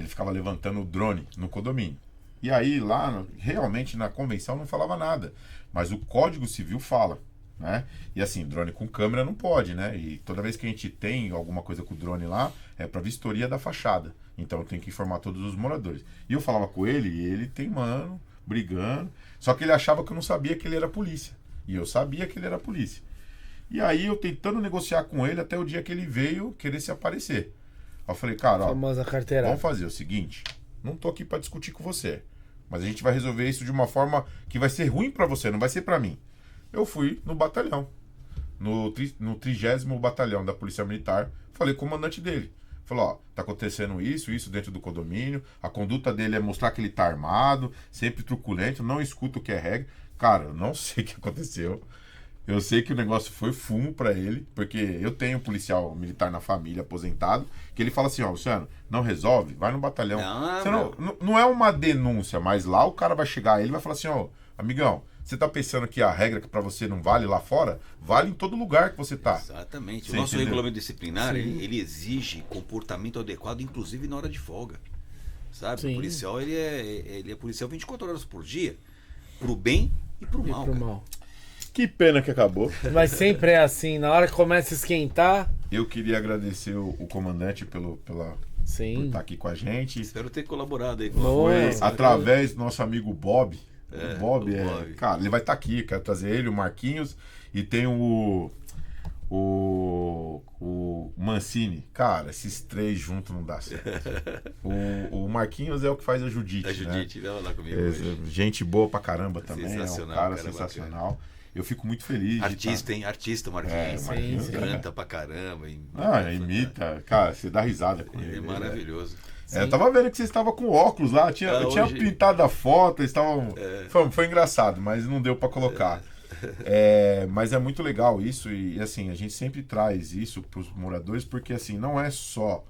ficava levantando o drone no condomínio. E aí lá, realmente na convenção não falava nada. Mas o Código Civil fala. Né? E assim, drone com câmera não pode, né? E toda vez que a gente tem alguma coisa com o drone lá, é para vistoria da fachada. Então tem que informar todos os moradores. E eu falava com ele, e ele teimando, brigando. Só que ele achava que eu não sabia que ele era polícia. E eu sabia que ele era polícia. E aí eu tentando negociar com ele até o dia que ele veio querer se aparecer. Aí eu falei, cara, ó, Famosa carteirada. vamos fazer o seguinte, não tô aqui para discutir com você, mas a gente vai resolver isso de uma forma que vai ser ruim para você, não vai ser para mim. Eu fui no batalhão, no 30º Batalhão da Polícia Militar, falei com o comandante dele. Falei, ó, tá acontecendo isso dentro do condomínio, a conduta dele é mostrar que ele tá armado, sempre truculento, não escuta o que é regra. Cara, eu não sei o que aconteceu. Eu sei que o negócio foi fumo pra ele, porque eu tenho um policial militar na família, aposentado, que ele fala assim, ó, Luciano, não resolve, vai no batalhão. Não é uma denúncia, mas lá o cara vai chegar, ele vai falar assim, ó, amigão, você tá pensando que a regra que pra você não vale lá fora, vale em todo lugar que você tá. Exatamente. Você O nosso entendeu? regulamento disciplinar, ele exige comportamento adequado, inclusive na hora de folga. Sabe? Sim. O policial, ele é policial 24 horas por dia, pro bem e pro mal. Pro cara. mal. Que pena que acabou. Mas sempre é assim, na hora que começa a esquentar. Eu queria agradecer o comandante por Sim. estar aqui com a gente. Espero ter colaborado aí com Boa. Foi através do nosso amigo Bob. O Bob o Bob. Cara, ele vai estar aqui. Quero trazer ele, o Marquinhos. E tem o Mancini. Cara, esses três juntos não dá certo. O Marquinhos é o que faz a Judite. A Judite, né? vai lá comigo hoje. Gente boa pra caramba também. É um Sensacional, cara cara sensacional. Eu fico muito feliz. Artista, hein? Artista, Marquinhos. O Marquinhos, sim. Canta pra caramba. Imita. Cara, você dá risada com Ele ele. é maravilhoso. Eu tava vendo que vocês estavam com óculos lá. Eu tinha hoje- pintado a foto, eles estavam. Foi engraçado, mas não deu pra colocar. Mas é muito legal isso, e assim, a gente sempre traz isso pros moradores, porque assim, não é só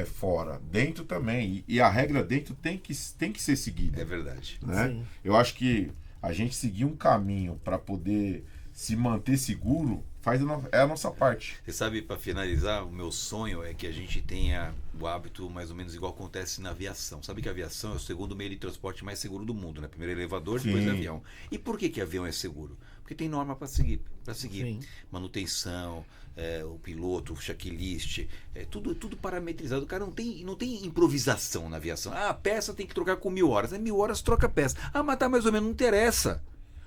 fora, dentro também. E a regra dentro tem que ser seguida. É verdade. Né? Sim. Eu acho que a gente seguir um caminho para poder se manter seguro é a nossa parte. Você sabe, para finalizar, o meu sonho é que a gente tenha o hábito mais ou menos igual acontece na aviação. Sabe que a aviação é o segundo meio de transporte mais seguro do mundo, né? Primeiro elevador, depois Sim. avião. E por que avião é seguro? Porque tem norma para seguir. Sim. Manutenção, o piloto, o checklist, tudo parametrizado. O cara não tem improvisação na aviação. Ah, a peça tem que trocar com 1000 horas. 1000 horas troca a peça. Ah, mas tá mais ou menos, não interessa.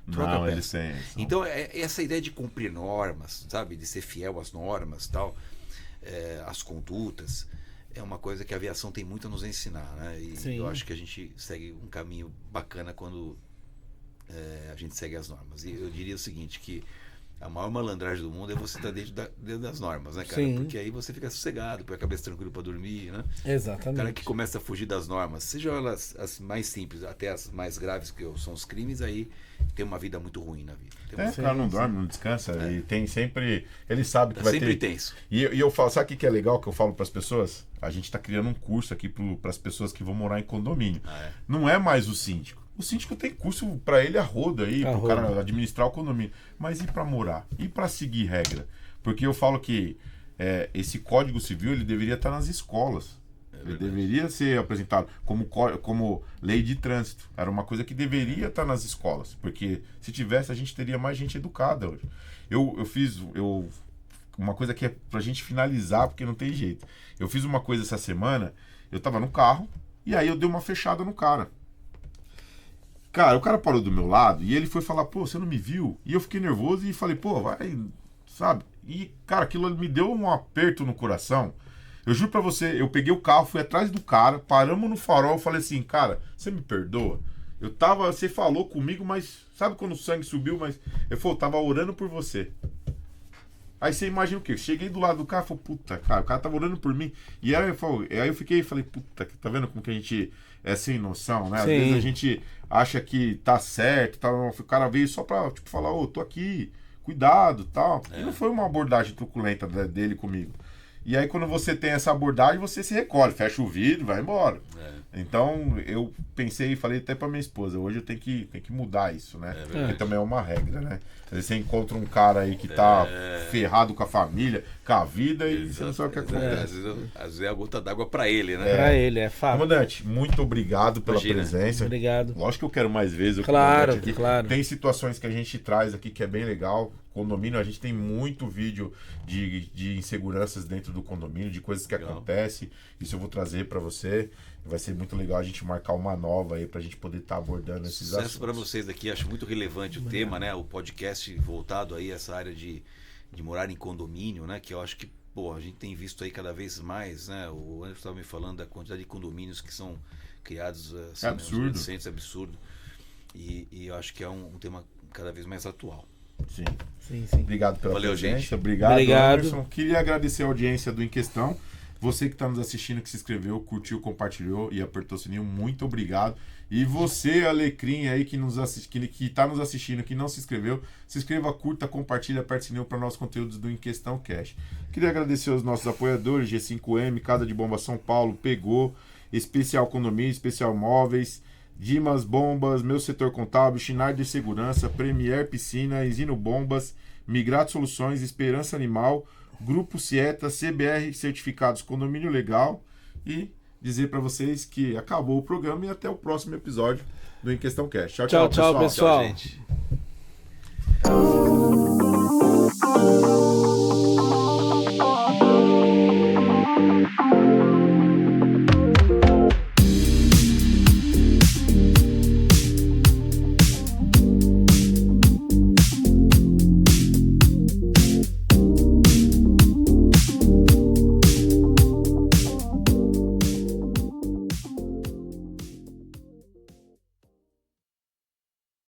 Troca a Não, peça. eles têm. Então, essa ideia de cumprir normas, sabe? De ser fiel às normas, tal, às condutas, é uma coisa que a aviação tem muito a nos ensinar, né? E Sim. eu acho que a gente segue um caminho bacana quando a gente segue as normas. E eu diria o seguinte, que a maior malandragem do mundo é você estar dentro das normas, né, cara? Sim. Porque aí você fica sossegado, põe a cabeça tranquila para dormir, né? Exatamente. O cara que começa a fugir das normas, seja elas as mais simples, até as mais graves, que são os crimes, aí tem uma vida muito ruim na vida. O cara não dorme, não descansa, e tem sempre... Ele sabe que vai sempre ter... tenso. E eu falo, sabe o que é legal que eu falo para as pessoas? A gente está criando um curso aqui para as pessoas que vão morar em condomínio. Não é mais o síndico. O síndico tem curso para ele a roda aí, para o cara administrar o condomínio. Mas e para morar? E para seguir regra? Porque eu falo que esse Código Civil ele deveria estar nas escolas. Ele deveria ser apresentado como lei de trânsito. Era uma coisa que deveria estar nas escolas. Porque se tivesse, a gente teria mais gente educada hoje. Eu fiz uma coisa que é pra gente finalizar, porque não tem jeito. Eu fiz uma coisa essa semana, eu tava no carro, e aí eu dei uma fechada no cara. Cara, o cara parou do meu lado e ele foi falar, pô, você não me viu? E eu fiquei nervoso e falei, pô, vai, sabe? E, cara, aquilo me deu um aperto no coração. Eu juro pra você, eu peguei o carro, fui atrás do cara, paramos no farol, eu falei assim, cara, você me perdoa? Você falou comigo, mas sabe quando o sangue subiu? Mas eu tava orando por você. Aí você imagina o quê? Cheguei do lado do cara e falei, puta, cara, o cara tava orando por mim. E aí eu fiquei e falei, puta, tá vendo como que a gente é sem noção, né? Às vezes a gente acha que tá certo, tá, o cara veio só pra tipo, falar, tô aqui, cuidado e tal. E não foi uma abordagem truculenta dele comigo. E aí quando você tem essa abordagem, você se recolhe, fecha o vidro e vai embora. Então eu pensei e falei até pra minha esposa, hoje eu tenho que mudar isso, né? Porque também é uma regra, né? Às vezes você encontra um cara aí que tá ferrado com a família, com a vida e você não sabe o que acontece. Às vezes é a gota d'água pra ele, né? Pra ele, é fato. Comandante, muito obrigado pela presença. Obrigado. Lógico que eu quero mais vezes. Claro. Tem situações que a gente traz aqui que é bem legal. Condomínio, a gente tem muito vídeo de inseguranças dentro do condomínio, de coisas que acontecem. Isso eu vou trazer para você. Vai ser muito legal a gente marcar uma nova aí pra gente poder estar abordando esses assuntos. Sucesso para vocês aqui, acho muito relevante o tema, né? O podcast voltado aí a essa área de morar em condomínio, né? Que eu acho que, pô, a gente tem visto aí cada vez mais, né? O Anderson estava me falando da quantidade de condomínios que são criados, assim, é absurdo. Né? É absurdo. E eu acho que é um tema cada vez mais atual. Sim. Sim. Obrigado pela presença. Gente. Obrigado, Anderson. Queria agradecer a audiência do Em Questão. Você que está nos assistindo, que se inscreveu, curtiu, compartilhou e apertou o sininho, muito obrigado. E você, Alecrim, aí que está nos assistindo, que não se inscreveu, se inscreva, curta, compartilha, aperte o sininho para nossos conteúdos do Em Questão Cash. Queria agradecer aos nossos apoiadores, G5M, Casa de Bomba São Paulo, Pegou, Especial Condomínio, Especial Móveis, Dimas Bombas, Meu Setor Contábil, Schneider Segurança, Premier Piscina, Isino Bombas, Migrato Soluções, Esperança Animal, Grupo Cieta, CBR Certificados Condomínio Legal e dizer para vocês que acabou o programa e até o próximo episódio do Em Questão Cash. Tchau, Tchau, pessoal. Tchau, gente.